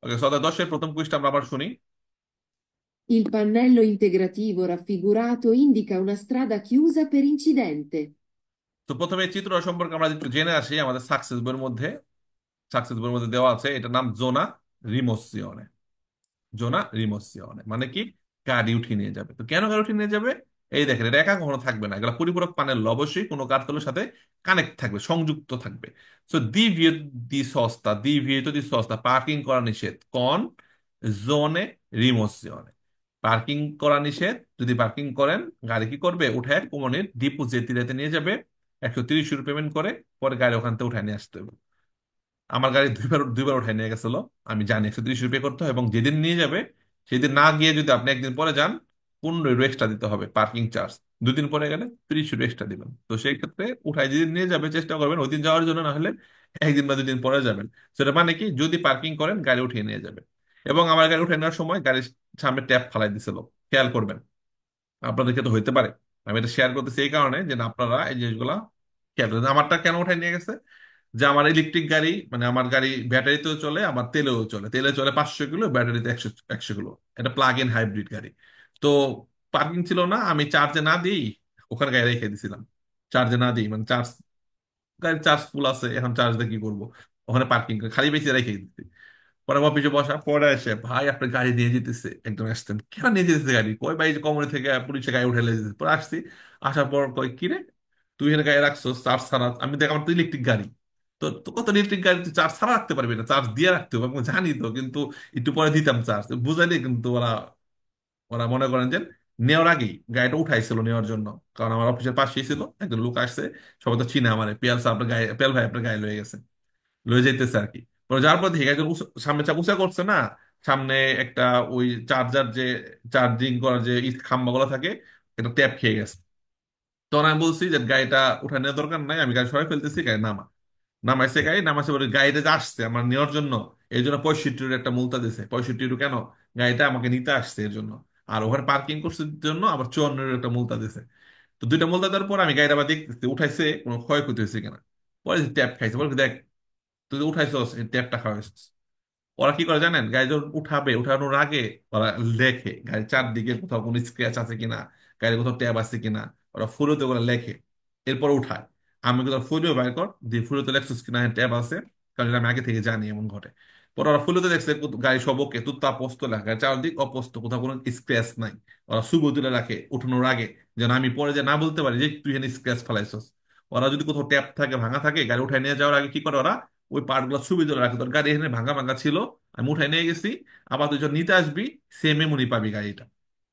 ওকে, সদা 10-এর প্রথম কুইজটা আমরা আবার শুনি। Il pannello integrativo raffigurato indica una strada chiusa per incidente. তো প্রথমে চিত্র সম্পর্কে আমরা একটু জেনে আসি। আমাদের সাকসেস বইয়ের মধ্যে দেওয়া আছে, এটার নাম জোনা রিমোসিওনে। জোনা রিমোসিওনে মানে কি? গাড়ি উঠিয়ে নিয়ে যাবে। তো কেন গাড়ি উঠিয়ে নিয়ে যাবে? এই দেখেন, এটা একা কখনো থাকবে না, এগুলো পরিপূরক প্যানেল অবশ্যই কোনো কার্তলের সাথে কানেক্ট থাকবে, সংযুক্ত থাকবে। সো দি সস্তা পার্কিং করা নিষেধ কোন জোনে রিমোসিওনে। পার্কিং করা নিষেধ। যদি পার্কিং করেন, গাড়ি কি করবে? উঠায় কোমনের ডিপোজিটে নিয়ে যাবে, 130 ইউরো পেমেন্ট করে। পরে গাড়ি ওখান থেকে উঠায় নিয়ে আসতে হবে। আমার গাড়ি দুইবার দুইবার উঠাই নিয়ে গেছিল। আমি জানি 130 পে করতে হয়, এবং যেদিন নিয়ে যাবে সেদিন না গিয়ে যদি আপনি একদিন পরে যান, 15 ইউরো এক্সট্রা দিতে হবে পার্কিং চার্জ। 2 দিন পরে গেলে 30 ইউরো এক্সট্রা দিবেন। তো সেই ক্ষেত্রে উঠাই যেদিন নিয়ে যাবে চেষ্টা করবেন ওই দিন যাওয়ার জন্য, না হলে একদিন বা 2 দিন পরে যাবেন। সেটা মানে কি, যদি পার্কিং করেন গাড়ি উঠিয়ে নিয়ে যাবে। এবং আমার গাড়ি উঠে নেওয়ার সময় গাড়ির সামনে ট্যাপ ফালাই দিছিল, খেয়াল করবেন। আপনাদের ক্ষেত্রে হইতে পারে। আমি এটা শেয়ার করতেছি এই কারণে যে না, আপনারা এই জিনিসগুলা খেয়াল করবেন। আমারটা কেন উঠাই নিয়ে গেছে? যে আমার ইলেকট্রিক গাড়ি, মানে আমার গাড়ি ব্যাটারিতেও চলে, আমার তেলেও চলে। তেলে চলে 500 কিলো, ব্যাটারিতে 100 100 কিলো। এটা প্লাগ ইন হাইব্রিড গাড়ি। তো পার্কিং ছিল না, আমি চার্জে না দিই ওখানে গাড়ি রেখে দিছিলাম। চার্জে না দিই মানে চার্জ, গাড়ির চার্জ ফুল আছে, এখন চার্জ দিয়ে কি করবো? ওখানে পার্কিং খালি বেশি রেখে দিচ্ছি। পরে আমার পিছনে বসা, পরে এসে ভাই আপনার গাড়ি নিয়ে যেতেছে, একদম আসতেন কেন নিয়ে যেতেছে গাড়ি, কই ভাই কমরে থেকে পুলিশে গাড়ি উঠে যেতেছে। পরে আসছি, আসার পর কই কি রে, তুই এখানে গাড়ি রাখছো চার্জ ছাড়া? আমি দেখ আমার তো ইলেকট্রিক গাড়ি। তো তো কত ইলেকট্রিক গাড়ি তুই চার্জ ছাড়া রাখতে পারবি না, চার্জ দিয়ে রাখতে হবে। আমি জানি তো, কিন্তু একটু পরে দিতাম চার্জ, বুঝাইলে। কিন্তু ওরা ওরা মনে করেন যে নেওয়ার আগেই গাড়িটা উঠাইছিল নেওয়ার জন্য। কারণ আমার অফিসের পাশেই ছিল, একজন লোক আসছে, সবাই তো চিনে আমার, পিয়াল স্যার আপনার গায়ে, পিয়াল ভাই আপনার গায়ে লয়ে গেছে, লয়ে যাইতেছে আর কি। পরে যাওয়ার পর দেখি একজন সামনে উঁচা করছে না, সামনে একটা ওই চার্জার যে চার্জিং করার যে খাম্বাগুলো থাকে, এটা ট্যাপ খেয়ে গেছে। তখন আমি বলছি যে গাড়িটা উঠা নেওয়ার দরকার নাই, আমি গাড়ি সরাই ফেলতেছি, গাড়ি নামাইছে। গাড়ি নামাইছে পরে গাড়িটা যে আসছে আমার নেওয়ার জন্য, এই জন্য 65 ইউরো একটা মুলতা দিছে। 65 ইউরো কেন? গাড়িটা আমাকে নিতে আসছে এর জন্য। আর ওখানে পার্কিং করছে জন্য আবার 54 ইউরো একটা মুলতা দিছে। তো দুইটা মুলতা দেওয়ার পর আমি গাড়িটা আবার দেখতেছি উঠাইছে, কোনো ক্ষয়ক্ষতি হয়েছে কিনা। পরে ট্যাপ খাইছে, বলে দেখ তুই যে উঠাইছস এই ট্যাপটা খাওয়াইছিস। ওরা কি করে জানেন? গাড়ি যখন উঠাবে, উঠানোর আগে ওরা লেখে গাড়ির চারদিকে কোথাও কোনো স্ক্র্যাচ আছে কিনা, গাড়ির কোথাও ট্যাব আছে কিনা, ওরা ফুলোতে করে লেখে, এরপর উঠায়। আমি কোথাও ফুলিও বাইর কর দিয়ে ফুলোতে লেখছিস কিনা হ্যাঁ ট্যাব আছে, কারণ এটা আমি আগে থেকে জানি এমন ঘটে। পরে ওরা ফুলোতে দেখছে গাড়ি সব ওকে, তুত্তা পোস্ত লেখা, গাড়ি চারদিক অপোস্ত, কোথাও কোনো স্ক্র্যাচ নাই। ওরা শুভ তুলে রাখে উঠানোর আগে, যেন আমি পরে যে না বলতে পারি যে তুই এখানে স্ক্র্যাচ ফেলাইছস। ওরা যদি কোথাও ট্যাপ থাকে, ভাঙা থাকে, গাড়ি উঠায় নিয়ে যাওয়ার আগে কি করে ওরা, ওই পার্ট গুলো ছবি তুলে রাখে, তোর গাড়ি এখানে ভাঙা ভাঙা ছিল, আমি উঠাই নিয়ে গেছি, আবার তুই যখন নিতে আসবি সেম এমনি পাবি গাড়িটা।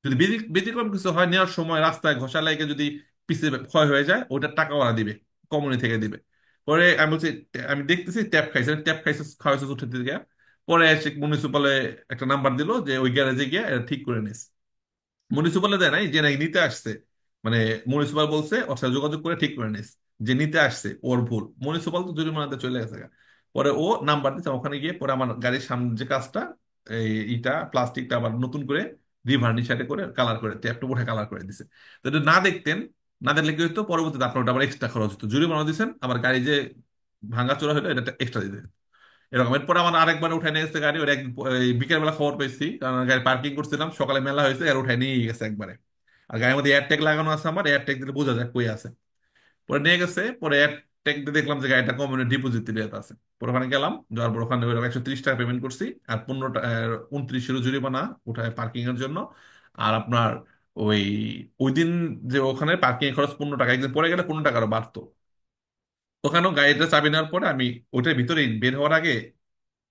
যদি ব্যতিক্রম কিছু হয়, নেওয়ার সময় রাস্তায় ঘষা লাগে যদি পিছিয়ে ক্ষয় হয়ে যায়, ওইটার টাকা ওরা দিবে, কোম্পানি থেকে দিবে। পরে আমি বলছি, আমি দেখতেছি ট্যাপ খাইছে, খাওয়াইছে উঠে দিতে গিয়া। পরে এসে মিউনিসিপালে একটা নাম্বার দিল যে ওই গ্যারেজে গিয়ে এটা ঠিক করে নিস। মিউনিসিপালে দেয় নাই, যে নাকি নিতে আসছে, মানে মিউনিসিপাল বলছে ওর সাথে যোগাযোগ করে ঠিক করে নিস, যে নিতে আসছে ওর ভুল। মিউনিসিপাল তো জরিমানাতে চলে গেছে গা। পরে ও নাম্বার দিচ্ছে, ওখানে গিয়ে পরে আমার গাড়ির সামনে যে কাজটা, এই ইটা প্লাস্টিকটা আবার নতুন করে রিভার্নিশ করে কালার করে ট্যাপটা উঠে কালার করে দিছে। তো এটা না দেখতেন, না দেখলে কি হতো, পরবর্তীতে আপনার ওটা আবার এক্সট্রা খরচ হতো, জরিমানা দিচ্ছেন, আবার গাড়ি যে ভাঙা চোরা হলো এটা এক্সট্রা দিতে হতো। এরকম। এরপর আমার আরেকবার উঠাই নিয়ে গেছে গাড়ি, ওর একদিন বিকেল বেলা খবর পেয়েছি, কারণ গাড়ি পার্কিং করছিলাম, সকালে মেলা হয়েছে আর উঠাই নিয়ে গেছে একবারে। আর গাড়ির মধ্যে এয়ারট্যাগ লাগানো আছে, আমার এয়ারট্যাগ দিলে বোঝা যায় কই আছে। পরে নিয়ে গেছে, পরে এয়ারট্যাগ দিয়ে দেখলাম যে গাড়িটা কমিউনিটি ডিপোজিট দিয়ে আছে। পরে ওখানে গেলাম, যাওয়ার পর ওখানে 130 টাকা পেমেন্ট করছি, আর 15 টাকা 29 জরিমানা উঠায় পার্কিং এর জন্য। আর আপনার ওই ওই দিন যে ওখানে পার্কিং খরচ 15 টাকা, একদিন পরে গেলে 15 টাকারও বাড়তো। ওখানেও গাড়িটা চাবি নেওয়ার পরে আমি ওইটার ভিতরে বের হওয়ার আগে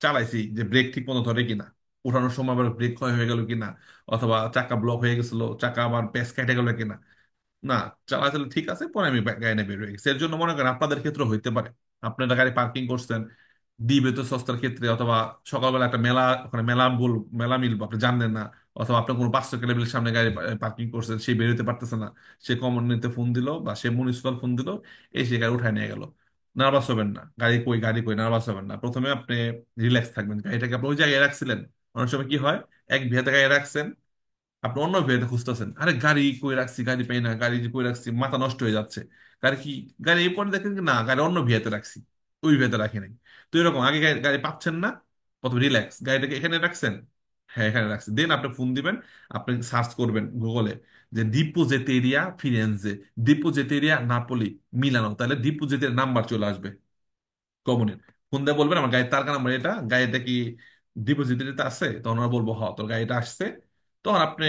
চালাইছি যে ব্রেক ঠিক মতো ধরে কিনা, উঠানোর সময় আবার ব্রেক ক্ষয় হয়ে গেল কিনা, অথবা চাকা ব্লক হয়ে গেছিল, চাকা আবার প্যাচ কেটে গেল কিনা। না, চালাচালি ঠিক আছে, পরে আমি গাড়ি নিয়ে বের হয়ে গেছি। এর জন্য মনে করেন আপনাদের ক্ষেত্রে হইতে পারে, আপনারা গাড়ি পার্কিং করছেন দিবে তো সস্তার ক্ষেত্রে, অথবা সকালবেলা একটা মেলা, ওখানে মেলা মিলবো আপনি জানলেন না, অথবা আপনার কোনো 500 কিলোমিটার সামনে গাড়ি পার্কিং করছেন, সে বেরোতে পারতেছে না, সে কমিউনিটিতে ফোন দিল বা সে মিউনিসিপাল ফোন দিল, এসে গাড়ি উঠায় নিয়ে গেল। নার্ভাস হবেন না, গাড়ি কই নার্ভাস হবেন না। প্রথমে আপনি রিল্যাক্স থাকবেন, গাড়িটাকে আপনি ওই জায়গায় রাখছিলেন। অনেক সময় কি হয়, এক ভিয়াতে গাড়ি রাখছেন, আপনি অন্য ভেবে খুঁজতেছেন, আরে গাড়ি কই রাখছি, গাড়ি পাই না, গাড়ি যে কই রাখছি, মাথা নষ্ট হয়ে যাচ্ছে। গাড়ি কি, গাড়ি এই পরে দেখেন কি না, গাড়ি অন্য ভিয়াতে রাখছি, ওই ভিয়াতে রাখি নাই। তো এরকম আগে গাড়ি গাড়ি পাচ্ছেন না, অথবা রিল্যাক্স, গাড়িটাকে এখানে রাখছেন? হ্যাঁ এখানে রাখছেন। দেন আপনি ফোন দিবেন, আপনি সার্চ করবেন গুগলে যে ডিপোজিটেরিয়া ফিরেনজে, ডিপোজিটেরিয়া নাপোলি, মিলানো, তাহলে ডিপোজিটের নাম্বার চলে আসবে কমনের। ফোন দিয়ে বলবেন আমার গাড়ির তার নাম্বার এটা, গাড়িটা কি ডিপোজিটরিতে আছে? তখন ওরা বলবো হ্যাঁ তোর গাড়িটা আসছে। তখন আপনি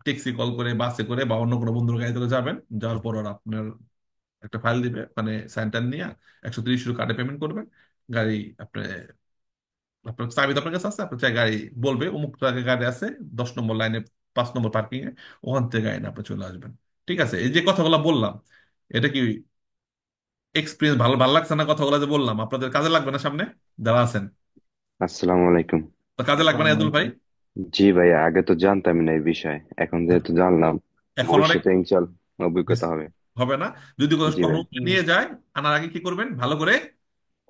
ট্যাক্সি কল করে, বাসে করে বা অন্য কোনো বন্ধুর গাড়িতে করে যাবেন। যাওয়ার পর ওরা আপনার একটা ফাইল দিবে, মানে সাইনটাইন নিয়ে 130 ইউরো কার্ডে পেমেন্ট করবেন। গাড়ি আপনি, আপনার চাবি তো আপনার কাছে আছে, আপনার চাই গাড়ি বলবে অমুক জায়গায় গাড়ি আছে 10 নম্বর লাইনে, 5 নম্বর পার্কিং এ, ওখান থেকে গাড়ি নিয়ে আপনি চলে আসবেন। ঠিক আছে, এই যে কথাগুলো বললাম, এটা কি এক্সপিরিয়েন্স ভালো ভালো লাগছে না? কথাগুলো যে বললাম আপনাদের কাজে লাগবে না সামনে যারা আছেন? আসসালামু আলাইকুম। তো কাজে লাগবে না আসসালামু আব্দুল ভাই? আলাইকুম। জি ভাই, আগে তো জানতাম না এই বিষয়ে, এখন যেহেতু জানলাম, এখন অনেক ভবিষ্যতে ইনশাল্লাহ বেশ অভিজ্ঞতা হবে। হবে না? যদি জি কখনো ভাই। নিয়ে যায়, আনার আগে কি করবেন, ভালো করে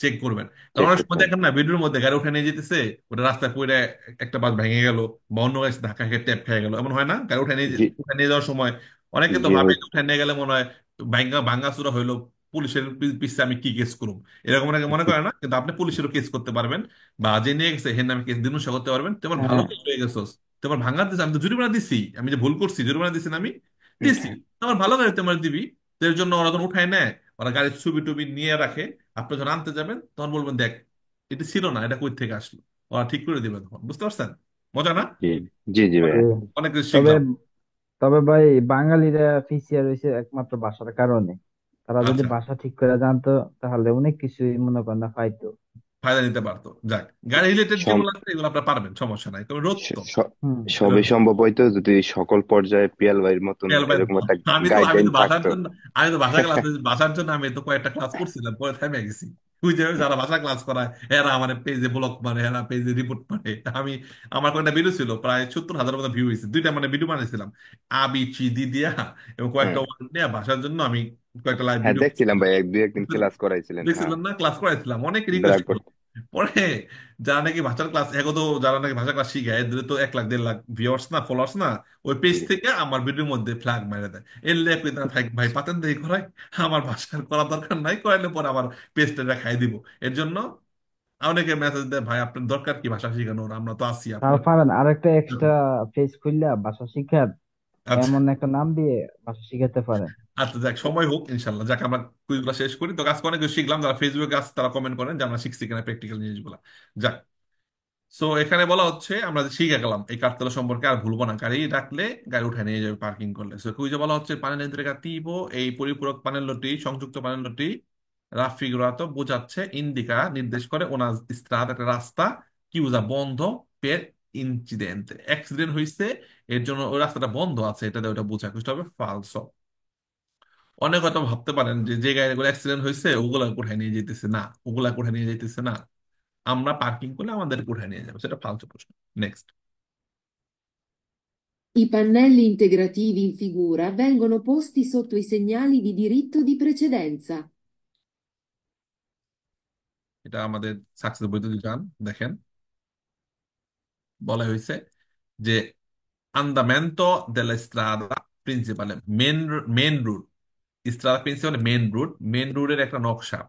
চেক করবেন। কারণ চেক অনেক করতে সময় হবে। দেখেন না, ভিডিওর মধ্যে গাড়ি উঠে নিয়ে যেতেছে, ওটা রাস্তায় পড়ে একটা বাস ভেঙে গেল, বা অন্য গাড়ি ধাক্কা খেয়ে ট্যাপ খেয়ে গেল, এমন হয় না? গাড়ি জি। উঠে নিয়ে যাওয়ার সময় অনেকে তো জি ভাবে হয়। যে উঠে নিয়ে গেলে মনে হয় ভাঙ্গা ভাঙ্গা চূড়া হইলো, পুলিশের পিছিয়ে আমি কি কেস করুম, এরকম অনেকে মনে করে না, কিন্তু আপনি পুলিশেরও কেস করতে পারবেন, বা যে নিয়ে গেছে হের নামে কেস দিনুসা করতে পারবেন। তোমার ভালো হ্যাঁ। কেস হয়ে গেছোস, তোমার ভাঙা দিছে, আমি তো জরিমানা দিছি, আমি যে ভুল করছি জরিমানা দিছি না আমি, দিছি, তোমার ভালো গাড়ি তোমার দিবি। তো এর জন্য ওরা যখন উঠায় নেয়, ওরা গাড়ির ছবি টবি নিয়ে রাখে, আপনি যখন আনতে যাবেন তখন বলবেন দেখ এটা ছিল না, এটা কই থেকে আসলো, ওরা ঠিক করে দিবে তখন। বুঝতে পারছেন? মজা না? জি। জি জি ভাইয়া। জি। অনেক কিছু তবে শিখলাম। তবে ভাই, বাঙালিরা পিছিয়ে রয়েছে একমাত্র ভাষার কারণে। তারা যদি আচ্ছা, ভাষা ঠিক করে জানতো, তাহলে অনেক কিছুই মনে করেন না পাইতো। ফায়দা নিতে পারতো। যাক, গাড়ি রিলেটেড সম- যেগুলো আছে এগুলো আপনারা পারবেন, সমস্যা নাই, তবে রোদ স- তো। স- হুম। এটা সবই সম্ভব হইতো যদি সকল পর্যায়ে পিয়াল ভাইয়ের মতন খেয়াল পাই- এরকম একটা আমি গাইডলাইন তো ভাষার থাকতো। জন্য, ভাষার জন্য আমি তো কয়েকটা ক্লাস করছিলাম, পরে থেমে গেছি। ওই যে যারা ভাষা ক্লাস করায় এরা আমার পেজে ব্লক মানে, এরা পেজে রিপোর্ট মানে। আমি, আমার কয়েকটা ভিডিও ছিল, প্রায় 70,000 মতো ভিউ হয়েছে, দুইটা মানে ভিডিও বানিয়েছিলাম আবি চিদি দিয়া, এবং হ্যাঁ। কয়েকটা ওয়ার্ড নিয়ে ভাষার জন্য আমি কয়েকটা লাইভ হ্যাঁ ভিডিও দেখছিলাম ভাই, এক দুই একদিন ক্লাস করাইছিলেন, হ্যাঁ। দেখছিলাম না, ক্লাস করাইছিলাম, অনেক ব্র্যাক রিকোয়েস্ট। করতে। পরে যারা নাকি ভাষার ক্লাস এগো, তো যারা নাকি ভাষা ক্লাস শিখায় এদের তো 1 লাখ 1.5 লাখ ভিউয়ার্স না, ফলোয়ার্স না, ওই পেজ জি। থেকে আমার ভিডিওর মধ্যে ফ্ল্যাগ মেরে দেয়। এর লেপে তারা ভাই ভাই পাতেন দেখি করাই, আমার ভাষার করার দরকার নাই, করাইলে পরে আমার পেজটা দেখাই দিব। এর জন্য অনেকে মেসেজ দেয় ভাই আপনার দরকার কি ভাষা শেখানোর, আমরা তো আছি তার আপনার। পারেন আরেকটা এক্সট্রা পেজ খুললা ভাষা শিখার, আচ্ছা, এমন একটা নাম দিয়ে ভাষা শিখাতে পারেন। আচ্ছা, যাক সময় হোক ইনশাল্লাহ। যাক আমরা কুইজগুলো শেষ করি। তো আজকে অনেক কিছু শিখলাম, যারা ফেসবুকে আছে তারা কমেন্ট করেন যে আমরা শিখছি কিনা প্র্যাকটিক্যাল জিনিসগুলো। যাক, সো এখানে বলা হচ্ছে আমরা যে শিখে গেলাম এই কার্তেলো সম্পর্কে, আর ভুলবো না, গাড়ি ডাকলে গাড়ি উঠে নিয়ে যাবে পার্কিং করলে। সো কুইজে বলা হচ্ছে panel integrativo, এই পরিপূরক পানেলটি, সংযুক্ত পানেলটি রাফিগুরাতো বোঝাচ্ছে, ইন্ডিকা নির্দেশ করে una strada, একটা রাস্তা, কিউজা বন্ধ, পের ইনসিডেন্ট অ্যাক্সিডেন্ট হয়েছে, এর জন্য ওই রাস্তাটা বন্ধ আছে, এটা দিয়ে ওটা বোঝায়, বুঝতে হবে ফালসো। অনেক হয়তো ভাবতে পারেন যে যে গাড়িগুলো অ্যাক্সিডেন্ট হয়েছে ওগুলা কোথায় নিয়ে যেতেছে না, ওগুলা কোথায় নিয়ে যেতেছে না, আমরা পার্কিং করলে আমাদের কোথায় নিয়ে যাবে, সেটা ফালতু প্রশ্ন। Next. I pannelli integrativi in figura vengono posti sotto i segnali di diritto di precedenza. এটা আমাদের সাকসেস বইতে যান, দেখেন বলা হয়েছে যে andamento della strada principale, main route, স্ট্রাদা প্রিন্সিপাল মেন রুট, মেন রুটের একটা নকশা।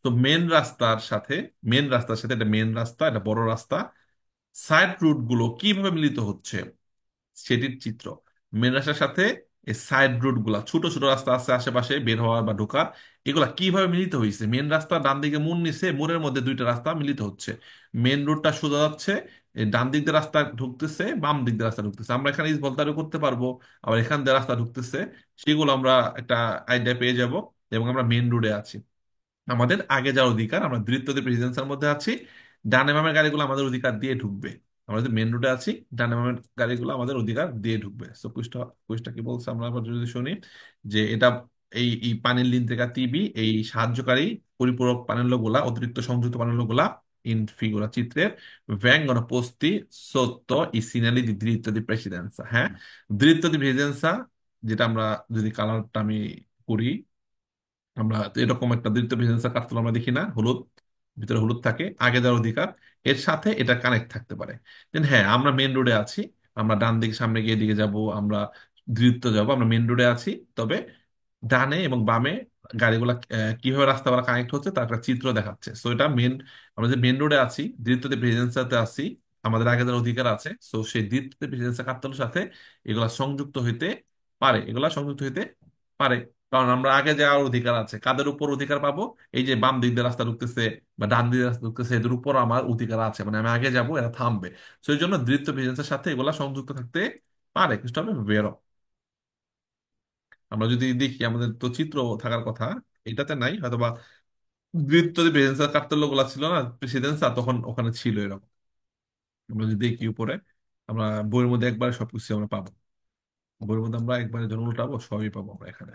তো মেন রাস্তার সাথে, এটা মেন রাস্তা, এটা বড় রাস্তা, সাইড রুট গুলো কিভাবে মিলিত হচ্ছে সেটির চিত্র। মেন রাস্তার সাথে এই সাইড রুট গুলা, ছোট ছোট রাস্তা আছে আশেপাশে বের হওয়ার বা ঢোকার, এগুলা কিভাবে মিলিত হয়েছে। মেন রাস্তা ডান দিকে মোড় নিছে, মোড়ের মধ্যে দুইটা রাস্তা মিলিত হচ্ছে, মেন রুটটা সোজা যাচ্ছে, এই ডান দিক দিয়ে রাস্তা ঢুকতেছে, বাম দিক দিয়ে রাস্তা ঢুকতেছে, আমরা এখানে বলতারও করতে পারবো, আবার এখান দিয়ে রাস্তা ঢুকতেছে, সেগুলো আমরা একটা আইডিয়া পেয়ে যাব। এবং আমরা মেন রোডে আছি, আমাদের আগে যাওয়ার অধিকার, আমরা দ্রুতগতির প্রেসিডেন্সির মধ্যে আছি, ডানে বামের গাড়িগুলো আমাদের অধিকার দিয়ে ঢুকবে। আমরা যদি মেন রোডে আছি, ডানে বামের গাড়িগুলো আমাদের অধিকার দিয়ে ঢুকবে। সো কুইজটা কুইজটা কি বলছে আমরা আবার যদি শুনি, যে এটা এই পানির লিনতেকা টিবি, এই সাহায্যকারী পরিপূরক প্যানেল গুলা, অতিরিক্ত সংযুক্ত প্যানেল গুলা ইন ফিগুরা চিত্রের vengono posti sotto i segnali di diritto di precedenza। হ্যাঁ, diritto di precedenza, যেটা আমরা যদি কালারটা আমি করি, আমরা তো এরকম একটা দ্বিতীয় প্রেসিডেন্সিয়াল কার্ড আমরা দেখি না, হলুদ, ভিতরে হলুদ থাকে, আগে যাওয়ার অধিকার, এর সাথে এটা কানেক্ট থাকতে পারে। দেন হ্যাঁ, আমরা মেন রোডে আছি, আমরা ডান দিকে সামনে গিয়ে দিকে যাব, আমরা দ্রুত যাব, আমরা মেন রোডে আছি, তবে ডানে এবং বামে গাড়িগুলা কিভাবে রাস্তাগুলো কানেক্ট হচ্ছে তার একটা চিত্র দেখাচ্ছে। সো এটা মেন, আমরা যে মেন রোডে আছি, দ্বিতীয় প্রেসিডেন্সিতে আছি, আমাদের আগে যার অধিকার আছে, সো সেই দ্বিতীয় প্রেসিডেন্সি কার্তেলের সাথে এগুলা সংযুক্ত হইতে পারে, এগুলা সংযুক্ত হইতে পারে। কারণ আমরা আগে যাওয়ার অধিকার আছে, কাদের উপর অধিকার পাবো? এই যে বাম দিক দিয়ে রাস্তা ঢুকতেছে বা ডান দিক দিয়ে রাস্তা ঢুকতেছে, এদের উপর আমার অধিকার আছে, মানে আমি আগে যাব, এরা থামবে। সো এই জন্য দ্বিতীয় প্রেসিডেন্সির সাথে এগুলা সংযুক্ত থাকতে পারে। খ্রিস্টাব্দে বেরো, আমরা যদি দেখি আমাদের তো চিত্র থাকার কথা, এটাতে নাই হয়তোবা। বৃত্ত যে প্রেসিডেন্সিয়াল কার্তার গুলা ছিল না, প্রেসিডেন্সিয়াল তখন ওখানে ছিল এরকম। আমরা যদি দেখি উপরে, আমরা বইয়ের মধ্যে একবারে সবকিছু আমরা পাবো। বইয়ের মধ্যে আমরা একবারে যখন উল্টাবো সবই পাবো আমরা এখানে।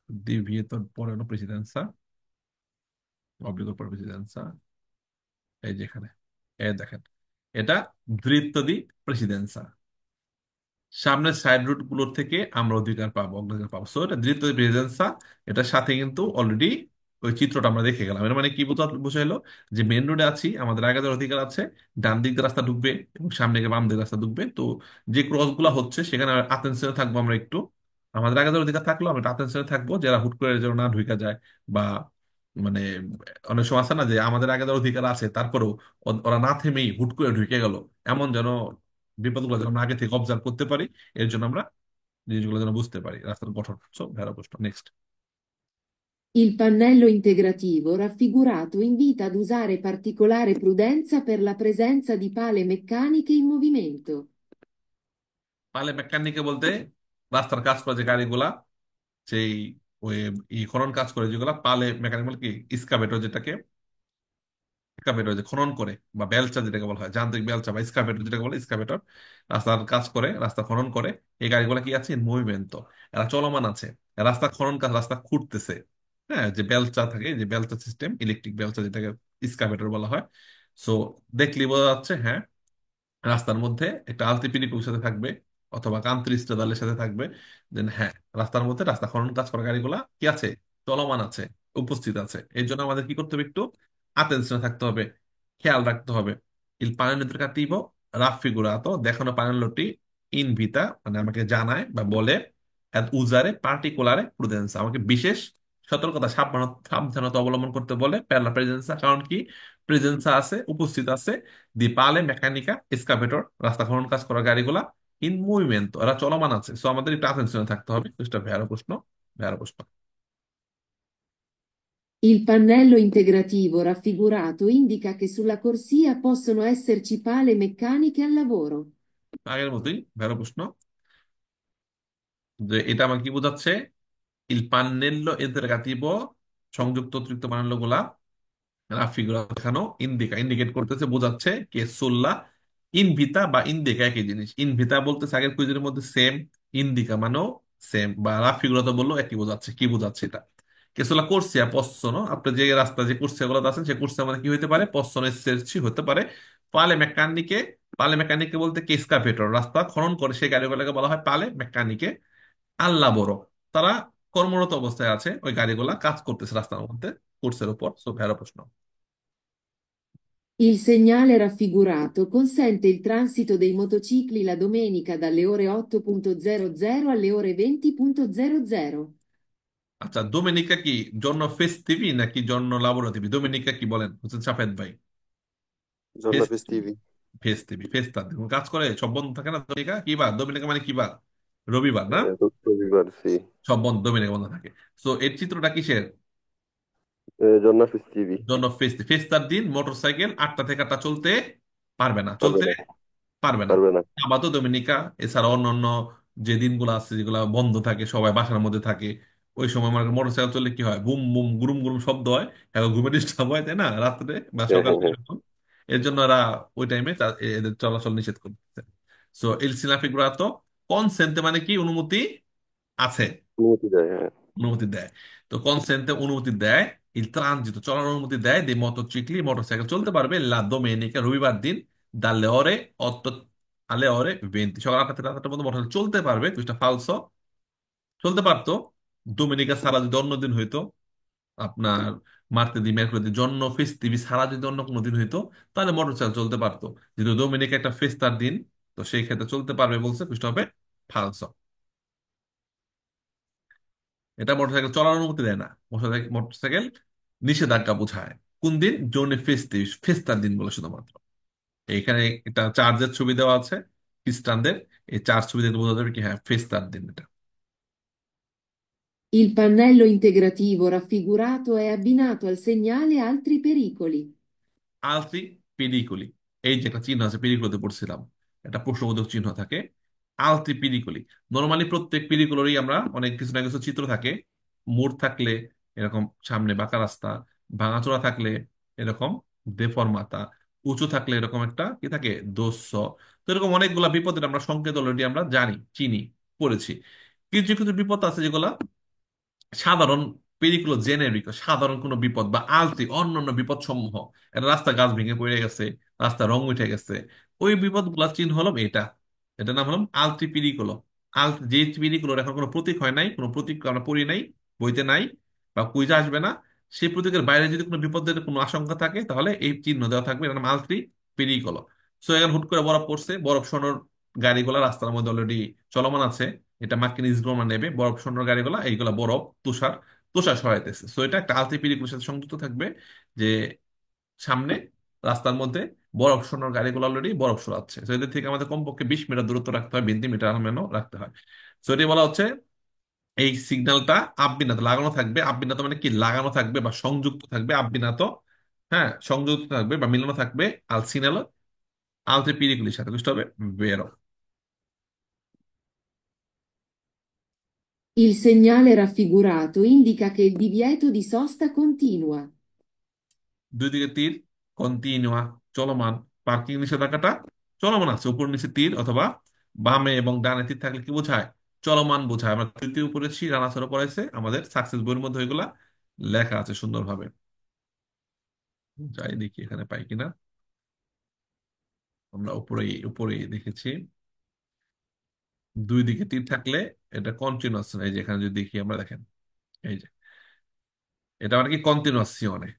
ডিভিয়েতর পরে হলো প্রেসিডেন্সা, অব্লিগর পরে প্রেসিডেন্সা, এই যে এখানে, এই দেখেন, এটা বৃত্ত দি প্রেসিডেন্সা। সামনের সাইড রুট গুলোর থেকে আমরা অধিকার পাবো, অগ্রাধিকার পাবো। সো এটা দ্বিতীয় প্রেসিডেন্সা, এটার সাথে কিন্তু অলরেডি ওই চিত্রটা আমরা দেখে গেলাম। এর মানে কি বুঝাইলো? যে মেন রোডে আছি, আমাদের আগে যাওয়ার অধিকার আছে, ডান দিক দিয়ে রাস্তা ঢুকবে এবং সামনে গিয়ে বাম দিকে রাস্তা ঢুকবে। তো যে ক্রস গুলা হচ্ছে সেখানে আতেনশনে থাকবো আমরা একটু, আমাদের আগে যাওয়ার অধিকার থাকলেও আমরা আতেনশনে থাকবো, যারা হুট করে যেন না ঢুকা যায়। বা মানে অনেক সময় আছে না যে আমাদের আগে যাওয়ার অধিকার আছে তারপরেও ওরা না থেমেই হুট করে ঢুকে গেল, এমন যেন বিপদগুলো যেন আমরা আগে থেকে অবজার্ভ করতে পারি। এর জন্য আমরা জিনিসগুলো যেন বুঝতে পারি রাস্তার গঠন। সো ভেড়া প্রশ্ন, next. Il pannello integrativo raffigurato invita ad usare particolare prudenza per la presenza di pale meccaniche in movimento. পালে মেকানিকে বলতে রাস্তার কাজ করে যে গাড়িগুলা, সেই ওই খনন কাজ করে যেগুলা, পালে মেকানিক বলে কি ইসকাভেটর, যেটাকে এক্সকাভেটর যে খনন করে, বা বেলচা যেটাকে বলা হয়, যান্ত্রিক বেলচা বা ইসকাভেটর যেটাকে বলে ইসকাভেটর, রাস্তার কাজ করে, রাস্তা খনন করে। এই গাড়িগুলো কি আছে? মুভমেন্ট, এরা চলমান আছে। রাস্তা খনন কাজ, রাস্তা খুঁড়তেছে। হ্যাঁ, যে বেলচা থাকে, যে বেলচা সিস্টেম, ইলেকট্রিক বেলচা যেটাকে ইসকাভেটর বলা হয়। সো দেখলি বোঝা যাচ্ছে, হ্যাঁ, রাস্তার মধ্যে একটা আলটিপিরিকুর সাথে থাকবে অথবা কান্ত্রি স্ট্রাদালের সাথে থাকবে। দেন হ্যাঁ, রাস্তার মধ্যে রাস্তা খনন কাজ করা গাড়িগুলা কি আছে? চলমান আছে, উপস্থিত আছে। এই জন্য আমাদের কি করতে হবে? একটু আতেনশনে থাকতে হবে, খেয়াল রাখতে হবে। Il panello indicativo raffigurato দেখানো প্যানেলটি ইন ভিটা, মানে আমাকে জানায় বা বলে, ad usare particolare prudenza, আমাকে বিশেষ সতর্কতা, সাবধানতা অবলম্বন করতে বলে। প্যারা প্রেজেন্সা, কারণ কি? প্রেজেন্সা আছে, উপস্থিত আছে। দি পালে মেকানিকা এক্সকাভেটর, রাস্তা খনন কাজ করা গাড়িগুলা, ইন মুভমেন্ট, ওরা চলমান আছে। সো আমাদের একটু আটেনশনে থাকতে হবে। এটা ভেড়া প্রশ্ন, ভেড়া প্রশ্ন। Il pannello integrativo raffigurato indica che sulla corsia possono esserci pale meccaniche al lavoro. আগের মতোই ভেড়া প্রশ্ন, যে এটা আমার কি বোঝাচ্ছে? ইল পান্নেল্লো ইন্টারগাতিভো, সংযুক্ত অতিরিক্ত পান্নেল্লো গুলা রাফিগুলা দেখানো, ইন্ডিকা ইন্ডিকেট করতেছে, বোঝাচ্ছে কে সোল্লা। ইনভিতা বা ইন্ডিকা একই জিনিস। ইনভিতা বলতেছে আগের কুইজের মধ্যে সেম, ইন্ডিকা মানেও সেম, বা রাফিগুলা তো বললো একই, বোঝাচ্ছে কি বোঝাচ্ছে এটা? কেসোলা কোর্সিয়া পসসোনো, আপনি যে রাস্তা যে কোর্সিয়া গুলো আছেন সেই কোর্সিয়া মানে কি হতে পারে? পসসোনো এসেসি হতে পারে। পালে মেকানিকে, পালে মেকানিকে বলতে কেসকাভেটর, রাস্তা খনন করে সেই গাড়িগুলোকে বলা হয় পালে মেকানিকে। আল্লাহ বড়, তারা কর্মরত অবস্থায় আছে, ওই গাড়িগুলা কাজ করতেছে রাস্তার মধ্যে, কোর্সের উপর। সো ভেড়া প্রশ্ন। Il segnale raffigurato consente il transito dei motocicli la domenica dalle ore 8.00 alle ore 20.00. আচ্ছা, ডোমিনিকা কি জন্য ফেস্টিভি নাকি জন্য লাবোরেটরি? ডোমিনিকা কি বলেন হোসেন সাফেদ ভাই? Giorno festivi, ফেস্টিভি, ফেস্তা দেখুন কাজ করে, সব বন্ধ থাকে না। ডোমিনিকা কি বার? ডোমিনিকা মানে কি বার? রবিবার না? tutto mi pare, sì. সব বন্ধ, ডোমিনিকা বন্ধ থাকে। সো এর চিত্রটা কিসের? Giorno festivi, জন্য ফেস্তার দিন মোটরসাইকেল 8টা থেকে 8টা চলতে পারবে না, va চলতে bene, পারবে না। va bene. সাবাতো ডোমিনিকা, এছাড়া অন্যান্য যে দিনগুলো আছে যেগুলো বন্ধ থাকে, সবাই বাসার মধ্যে থাকে, ওই সময় আমার মোটরসাইকেল চললে কি হয়? বুম বুম গুরুম গুরুম শব্দ হয়, এখন ঘুমে ডিস্টার্ব হয়, তাই না, রাত্রে বা সকালে এরকম। এর জন্য এরা ওই টাইমে এদের চলাচল নিষেধ করতেছে। সো ইল সিনাফিগুরাতো কনসেন্তে মানে কি? অনুমতি আছে, Minuti dai, অনুমতি দেয়। তো কনসেন্টে অনুমতি দেয়, ইল ট্রানজিটো চলার অনুমতি দেয়, দি মোটরসাইকেল, মোটরসাইকেল চলতে পারবে লা দোমেনিকা রবিবার দিন, দাlle ore 8 alle ore 20, সকাল 8টা থেকে 8টার মধ্যে মোটরসাইকেল চলতে পারবে। কুইস্টা ফালসো, চলতে পারতো দোমেনিকা ছাড়া যদি অন্য দিন হইতো, আপনার মার্তেদি মেরকুরিদি জন্য ফেস্টিভি ছাড়া যদি অন্য কোনো দিন হইতো, তাহলে মোটরসাইকেল চলতে পারতো। যেহেতু দোমেনিকা একটা ফেস্তার দিন, তো সেই ক্ষেত্রে চলতে পারবে বলছে, কুইস্টা হবে ফালসো। এটা মোটরসাইকেল চলার অনুমতি দেয় না। মোটরসাইকেল মোটরসাইকেল নিষেধাজ্ঞা বোঝায়। কোন দিন? জোনে ফেস্টিভ, ফেস্তার দিন বলে শুধুমাত্র। এখানে একটা চার্জের ছবি দেওয়া আছে খ্রিস্টানদের। এই চার্জ ছবি দেখে বোঝা যাবে কি হ্যাঁ ফেস্তার দিন এটা। Il pannello integrativo raffigurato è abbinato al segnale altri pericoli. আলত্রি পিডিকুলি, এই যে একটা চিহ্ন আছে, পিডিকুলোতে পড়ছিলাম, একটা প্রশ্নবোধক চিহ্ন থাকে। আলত্রি পিডিকুলি, নর্মালি প্রত্যেক পিডিকুলোরই আমরা অনেক কিছু না কিছু চিত্র থাকে। মোড় থাকলে এরকম সামনে বাঁকা রাস্তা, ভাঙাচোরা থাকলে এরকম দেফরমাতা, উঁচু থাকলে এরকম একটা কি থাকে দোস্স। তো এরকম অনেকগুলা বিপদের আমরা সংকেত অলরেডি আমরা জানি, চিনি, পড়েছি। কিছু কিছু বিপদ আছে যেগুলা সাধারণ, পেরিকুলো জেনেরিক, সাধারণ কোনো বিপদ বা আলতি অন্যান্য বিপদ সমূহ, একটা রাস্তা গাছ ভেঙে পড়ে গেছে, রাস্তা রং উঠে গেছে, ওই বিপদ গুলার চিহ্ন হলো এটা। এটার নাম হলো আলতি পিরিকুলো। যে পিরিকুলোর এখন কোনো প্রতীক হয় নাই, কোনো প্রতীক আমরা পড়ি নাই, বইতে নাই, বা কুইজে আসবে না, সেই প্রতীকের বাইরে যদি কোনো বিপদের কোনো আশঙ্কা থাকে তাহলে এই চিহ্ন দেওয়া থাকবে, এটার নাম আলতি পিরিকুলো। সো এখন হুট করে বরফ পড়ছে, বরফ সরানোর গাড়িগুলা রাস্তার মধ্যে অলরেডি চলমান আছে। এটা মার্কিন ইস্টগ্রোমার নেবে বরফ সরানোর গাড়িগুলা, এইগুলা বরফ তুষার তুষার সরাইতেছে। সো এটা একটা আলতি পিরিকুলোর সাথে সংযুক্ত থাকবে, যে সামনে রাস্তার মধ্যে বরফ সরানোর গাড়িগুলো অলরেডি বরফ সরাচ্ছে। তো এদের থেকে আমাদের কমপক্ষে 20 মিটার দূরত্ব রাখতে হয়, 20 মিটার মেনও রাখতে হয়। সো এটি বলা হচ্ছে এই সিগন্যালটা আববিনাত লাগানো থাকবে। আববিনাত মানে কি? লাগানো থাকবে বা সংযুক্ত থাকবে। আববিনাত, হ্যাঁ সংযুক্ত থাকবে বা মিলানো থাকবে আল সিনাল আলতে পিরিকুলির সাথে, বুঝতে হবে বেরো। Il segnale raffigurato indica che il divieto di sosta continua. দুই দিকে তীর, কন্টিনিউয়া, চলমান। পার্কিং নিষেধাজ্ঞাটা চলমান আছে, উপর নিচে তীর অথবা বামে এবং ডানে তীর থাকলে কি বোঝায়? চলমান বোঝায়। আমরা তৃতীয় পড়েছি, রানাসারও পড়াইছে আমাদের সাকসেস বইয়ের মধ্যে, ওইগুলা লেখা আছে সুন্দরভাবে। যাই দেখি এখানে পাই কিনা। আমরা উপরেই উপরেই দেখেছি, দুই দিকে তীর থাকলে এটা কন্টিনিউয়াস। এই যে এখানে যদি দেখি আমরা, দেখেন এই যে এটা মানে কি কন্টিনিউয়াসিওনে,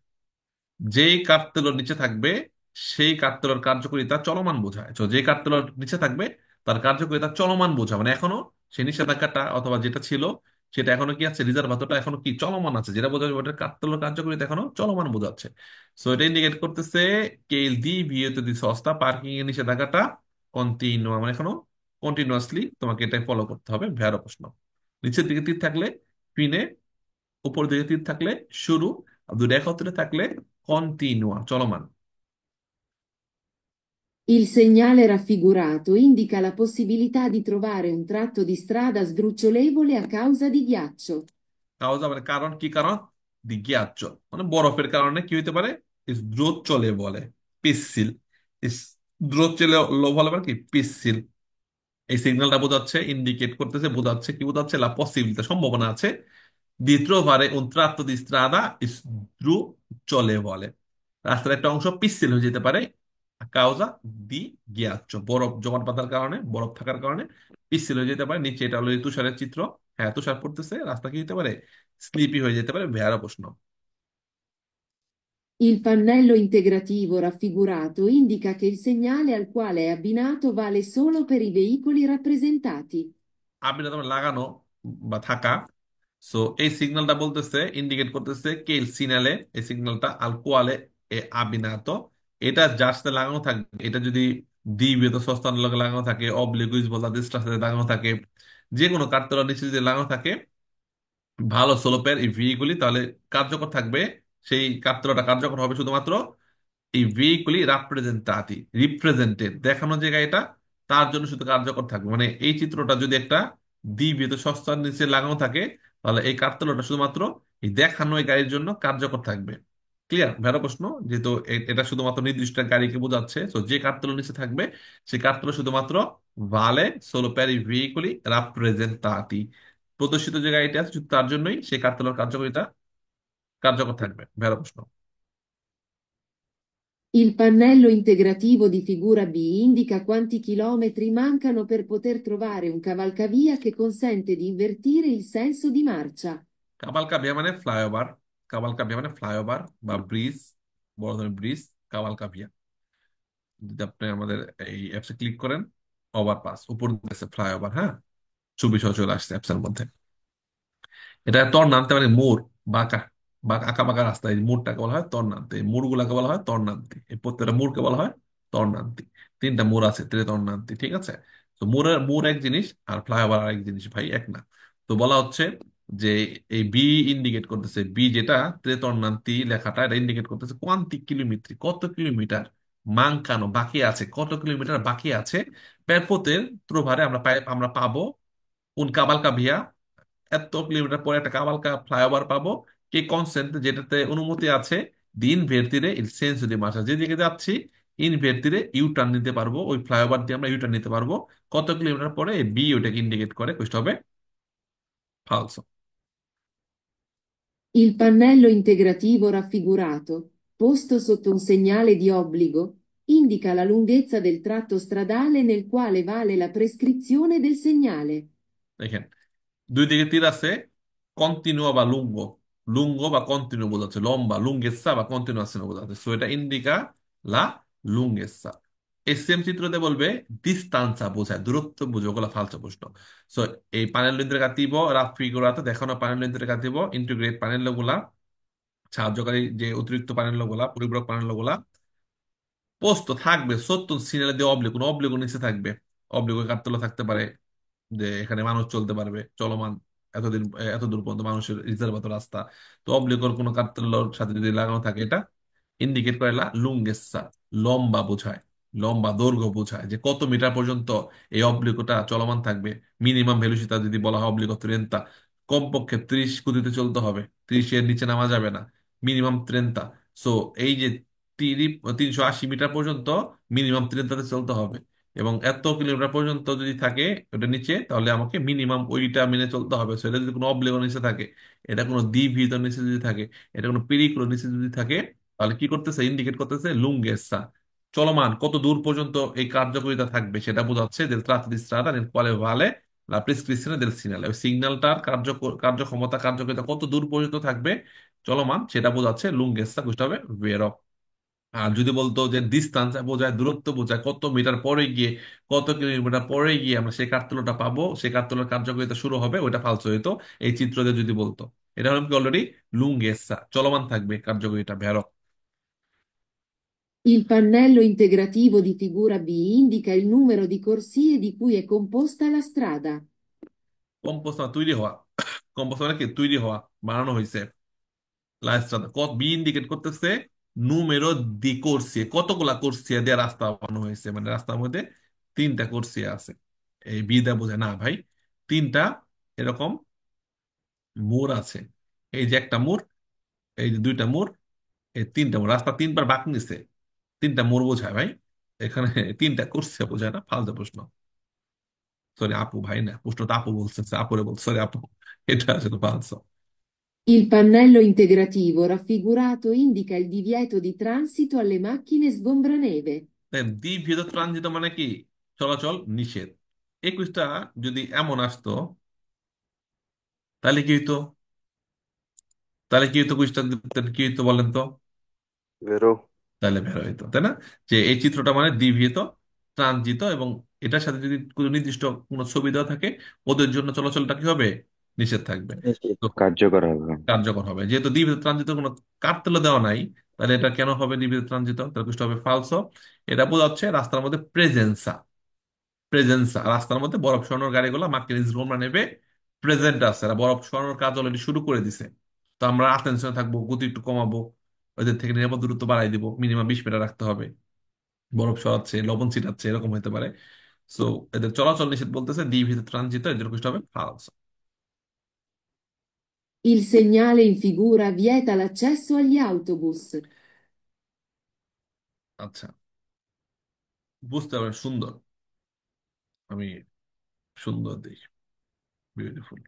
যেই কার্তেলের নিচে থাকবে সেই কার্তেলের কার্যকারিতা চলমান বোঝায়। তো যে কার্তেলের নিচে থাকবে তার কার্যকারিতা চলমান বোঝায়, মানে এখনো সেই নিষেধাজ্ঞাটা অথবা যেটা ছিল সেটা এখনো কি আছে, রিজার্ভাতটা এখনো কি চলমান আছে, যেটা বোঝাবে ওটার কার্তেলের কার্যকারিতা এখনো চলমান বোঝাচ্ছে। সো এটা ইন্ডিকেট করতেছে কে এল ডি ভিএতে দি সস্তা পার্কিং এর নিষেধাজ্ঞাটা কন্টিনিউয়া, মানে এখনো কন্টিনিউয়াসলি তোমাকে এটা ফলো করতে হবে। ভেড়া প্রশ্ন, নিচের দিকে তীর থাকলে পিনে, উপর দিকে তীর থাকলে শুরু, আর দুটো একত্রে থাকলে কন্টিনুয়া, চলমান। Il segnale raffigurato indica la possibilità di trovare un tratto di strada sdrucciolevole a causa di ghiaccio. কাউজা মানে কারণ, কি কারণ? দিগ্যাচ্ছ, মানে বরফের কারণে কি হইতে পারে? দ্রুত চলে বলে পিচ্ছিল। দ্রুত চলে বলে মানে কি পিচ্ছিল। এই সিগন্যালটা বোঝাচ্ছে, ইন্ডিকেট করতেছে, বোঝাচ্ছে কি? বোঝাচ্ছে লা পসিবিলিটি, সম্ভাবনা আছে di trovare un tratto di strada sdrucciolevole, রাস্তার একটা অংশ পিচ্ছিল হয়ে যেতে পারে কাউজা দি গিয়াচ্ছ, বরফ জমাট বাঁধার কারণে, বরফ থাকার কারণে পিচ্ছিল হয়ে যেতে পারে। নিচে এটা অলরেডি তুষারের চিত্র, হ্যাঁ তুষার পড়তেছে, রাস্তা কি হতে পারে? স্লিপি হয়ে যেতে পারে। ভেড়া প্রশ্ন। Il pannello integrativo raffigurato indica che il segnale al quale è abbinato vale solo per i veicoli rappresentati. আপনি তোমার লাগানো বা থাকা। সো এই সিগন্যালটা বলতেছে, ইন্ডিকেট করতেছে কে এল সিগনালে, এই সিগন্যালটা আল কোয়ালে এ আবিনাতো, এটা যার সাথে লাগানো থাকবে, এটা যদি দ্বিবিত সস্তান লগে লাগানো থাকে, অবলিকুইজ বলা ডিস্টার সাথে লাগানো থাকে, যে কোনো কাঠতলার নিচে যদি লাগানো থাকে ভালো স্লোপের এই ভি গুলি, তাহলে কার্যকর থাকবে। সেই কাঠতলাটা কার্যকর হবে শুধুমাত্র এই ভেহিকুলি রাপ্রেজেন্টাতি, রিপ্রেজেন্টেড, দেখানো জায়গায় এটা তার জন্য শুধু কার্যকর থাকবে। মানে এই চিত্রটা যদি একটা দ্বিবীত সস্তার নিচে লাগানো থাকে তাহলে এই কার্তলটা শুধুমাত্র এই দেখানো এই গাড়ির জন্য কার্যকর থাকবে। ক্লিয়ার? ভেড়া প্রশ্ন, যেহেতু এটা শুধুমাত্র নির্দিষ্ট গাড়িকে বোঝাচ্ছে, তো যে কার্তলের নিচে থাকবে সেই কার্তল শুধুমাত্র ভালে সোলো প্যারি ভেহিকুলি রাপ্রেজেন্টাতি, প্রদর্শিত যে গাড়িটা আছে শুধু তার জন্যই সেই কার্তলের কার্যকারিতা কার্যকর থাকবে। ভেড়া প্রশ্ন। Il pannello integrativo di figura B indica quanti chilometri mancano per poter trovare un cavalcavia che consente di invertire il senso di marcia. কাবালকাভিয়া মানে ফ্লাইওভার, কাবালকাভিয়া মানে ফ্লাইওভার বা ব্রিজ, বড় ধরনের ব্রিজ কাবালকাভিয়া। যদি আপনি আমাদের এই অ্যাপসে ক্লিক করেন, ওভারপাস উপর দিকে ফ্লাইওভার, হ্যাঁ ছবি সহ চলে আসছে অ্যাপসের মধ্যে। এটা তর্নান্তে মানে মোড়, বাঁকা আঁকা বাঁকা রাস্তা, এই মোড়টাকে বলা হয় তর্নান্তে, এই মোড়গুলাকে বলা হয় তর্নান্তি, এই প্রত্যেকটা মোড়কে বলা হয় তর্নান্তি। তিনটা মোড় আছে তর্নান্তি, ঠিক আছে। তো মোড় এক জিনিস আর ফ্লাইওভার আরেক জিনিস ভাই, এক না। তো বলা হচ্ছে যে এই বি ইন্ডিকেট করতেছে, বি যেটা তর্নান্তি লেখাটা, এটা ইন্ডিকেট করতেছে কোয়ান্টি কিলোমিটার, কত কিলোমিটার মাঙ্কানো বাকি আছে, কত কিলোমিটার বাকি আছে পেরপোতের ত্রোভারে আমরা পাবো un cavalca via, এত কিলোমিটার পরে একটা কাবালকা ফ্লাইওভার পাবো, কে কনসেন্ট যেটাতে অনুমতি আছে দিন ভেরতিরে ইল সেন্সো দি মার্চা, যেদিকে যাচ্ছি ইন ভেরতিরে ইউ টার্ন নিতে পারবো, ওই ফ্লাইওভার দিয়ে আমরা ইউ টার্ন নিতে পারবো। কত কিলোমিটার পরে বি ওটাকে ইন্ডিকেট করে, কোষ্টা হবে ফালসো। Il pannello integrativo raffigurato, posto sotto un segnale di obbligo, indica la lunghezza del tratto stradale nel quale vale la prescrizione del segnale. দেখেন দুই দিকে তীর আছে, কন্টিনিউ বা লুঙ্গো, লুঙ্গো বা কন্টিনিউ বোঝাচ্ছে, লম্বা লুঙ্গেসা বা কন্টিনিউয়াস বোঝাচ্ছে, সো এটা ইন্ডিকা লা লুঙ্গেসা। এই সেম চিত্রতে বলবে ডিস্তান্সা বোঝায়, দূরত্ব বোঝো, ওগুলা ফালসো প্রশ্ন। সো এই প্যানেল ইন্টারগাতিভো রাফিগুরাতে দেখানো প্যানেল ইন্টারগাতিভো ইন্টিগ্রেট প্যানেল গুলা, সাহায্যকারী যে অতিরিক্ত প্যানেল গুলা, পরিপূরক প্যানেল গুলা পোস্ত থাকবে সত্য সিগন্যালে দিয়ে অবলিক, কোন অবলিক নিচে থাকবে, অবলিক কাঠতলা থাকতে পারে, যে এখানে মানুষ চলতে পারবে চলমান, এতদিন এত দূর পর্যন্ত মানুষের রিজার্ভ রাস্তা। তো অবলিকর কোনো কাঠতলার সাথে যদি লাগানো থাকে, এটা ইন্ডিকেট করে লুঙ্গেসা, লম্বা বোঝায়, লম্বা দৈর্ঘ্য বোঝায়, যে কত মিটার পর্যন্ত এই অবলিকটা চলমান থাকবে। মিনিমাম ভেলোসিটি যদি বলা হয় অবলিক ত্রেন্তা, কমপক্ষে 30 গতিতে চলতে হবে, 30-এর নিচে নামা যাবে না, মিনিমাম ত্রেন্তা। সো এই যে 380 মিটার পর্যন্ত মিনিমাম ত্রেন্তাতে চলতে হবে, এবং এত কিলোমিটার পর্যন্ত যদি থাকে ওটা নিচে, তাহলে আমাকে মিনিমাম ওইটা মেনে চলতে হবে। So, এটা যদি কোনো অবলিগো নিচে থাকে, এটা কোনো দ্বীপ ভিতর নিচে যদি থাকে, এটা কোনো পেরিকুলো নিচে যদি থাকে, তাহলে কি করতেছে, ইন্ডিকেট করতেছে লুঙ্গেসা, চলমান কত দূর পর্যন্ত এই কার্যকারিতা থাকবে সেটা বোঝাচ্ছে, del tratto di strada nel quale vale la prescrizione del segnale, ওই সিগন্যালটার কার্যক্ষমতা কার্যকারিতা কত দূর পর্যন্ত থাকবে চলমান, সেটা বোঝাচ্ছে লুঙ্গেসা, বুঝতে হবে ভেরো। আর যদি বলতো যে ডিস্টেন্স বোঝায়, দূরত্ব বোঝায়, কত মিটার পরে গিয়ে, কত কিলোমিটার পরে গিয়ে আমরা সেই কাঠতলাটা পাবো, সেই কাঠতলার কার্যকারিতা শুরু হবে, ওইটা ফালসো হইতো এই চিত্র দিয়ে যদি বলতো। এটা হলো কি অলরেডি লুঙ্গেসা, চলমান থাকবে কার্যকারিতা ভেরো। Il pannello integrativo di figura B indica il numero di corsie di cui è composta la strada. Compost তৈরি হওয়া, কম্পোস্ট মানে কি তৈরি হওয়া, বানানো হয়েছে। লাইস্ট্রাদা কত বি ইন্ডিকেট করতেছে নুমেরো দি কোর্সিয়ে, কতগুলা কোর্সিয়া দিয়ে রাস্তা বানানো হয়েছে, মানে রাস্তার মধ্যে 3টা কোর্সিয়া আছে। এই বি দা বোঝায় না ভাই, 3টা এরকম মোড় আছে, এই যে একটা মোড়, এই যে 2টা মোড়, এই 3টা মোড়, রাস্তা 3বার বাঁক নিছে, 3টা মোড় বোঝায় ভাই এখানে। 3টা কোর্সিয়া বোঝায় না, ফালতু প্রশ্ন। সরি আপু, ভাই না, প্রশ্নটা আপু বলছে, আপুরে বলছে, সরি আপু, এটা আসলে ফালতু। Il pannello integrativo raffigurato indica il divieto di transito alle macchine sgombraneve. দ্বিবিধ ট্রানজিট মানে কি, চলাচল নিষেধ। 21টা যদি এমন আসতো, তাহলে কি হইতো, তাহলে কি হইতো, কুইজটা কি হইতো বলেন তো, ভেরো। তাহলে বের হইতো, তাই না? যে এই চিত্রটা মানে দ্বিবিধ ট্রানজিত, এবং এটার সাথে যদি কোনো নির্দিষ্ট কোনো ছবি দেওয়া থাকে, ওদের জন্য চলাচলটা কি হবে, নিষেধ থাকবে। নিশ্চিত। তো কার্যকর হবে। কার্যকর হবে, যেহেতু দ্বিবিধ ট্রানজিত কোনো কার্তেলে দেওয়া নাই, তাহলে এটা কেন হবে দ্বিবিধ ট্রানজিত, তাহলে কুইজটা হবে ফালসো। এটা বোঝাচ্ছে রাস্তার মধ্যে প্রেজেন্সা, রাস্তার মধ্যে বরফ সরানোর গাড়িগুলো মার্কিন নেবে, প্রেজেন্ট আছে, এরা বরফ সরানোর কাজ অলরেডি শুরু করে দিছে। তো আমরা আটেনশনে থাকবো, গতি একটু কমাবো, ওদের থেকে নিরাপদ দূরত্ব বাড়াই দিব, মিনিমাম 20 মিটার রাখতে হবে, বরফ সরাচ্ছে, লবণ ছিটাচ্ছে, এরকম হতে পারে। সো এদের চলাচল নিষেধ বলতেছে, দ্বীপ হিতে ট্রানজিত, এদের কিছু হবে ফালস। Il segnale in figura vieta l'accesso agli autobus. আচ্ছা, বুঝতে পারেন, সুন্দর, আমি সুন্দর দেখি, বিউটিফুল।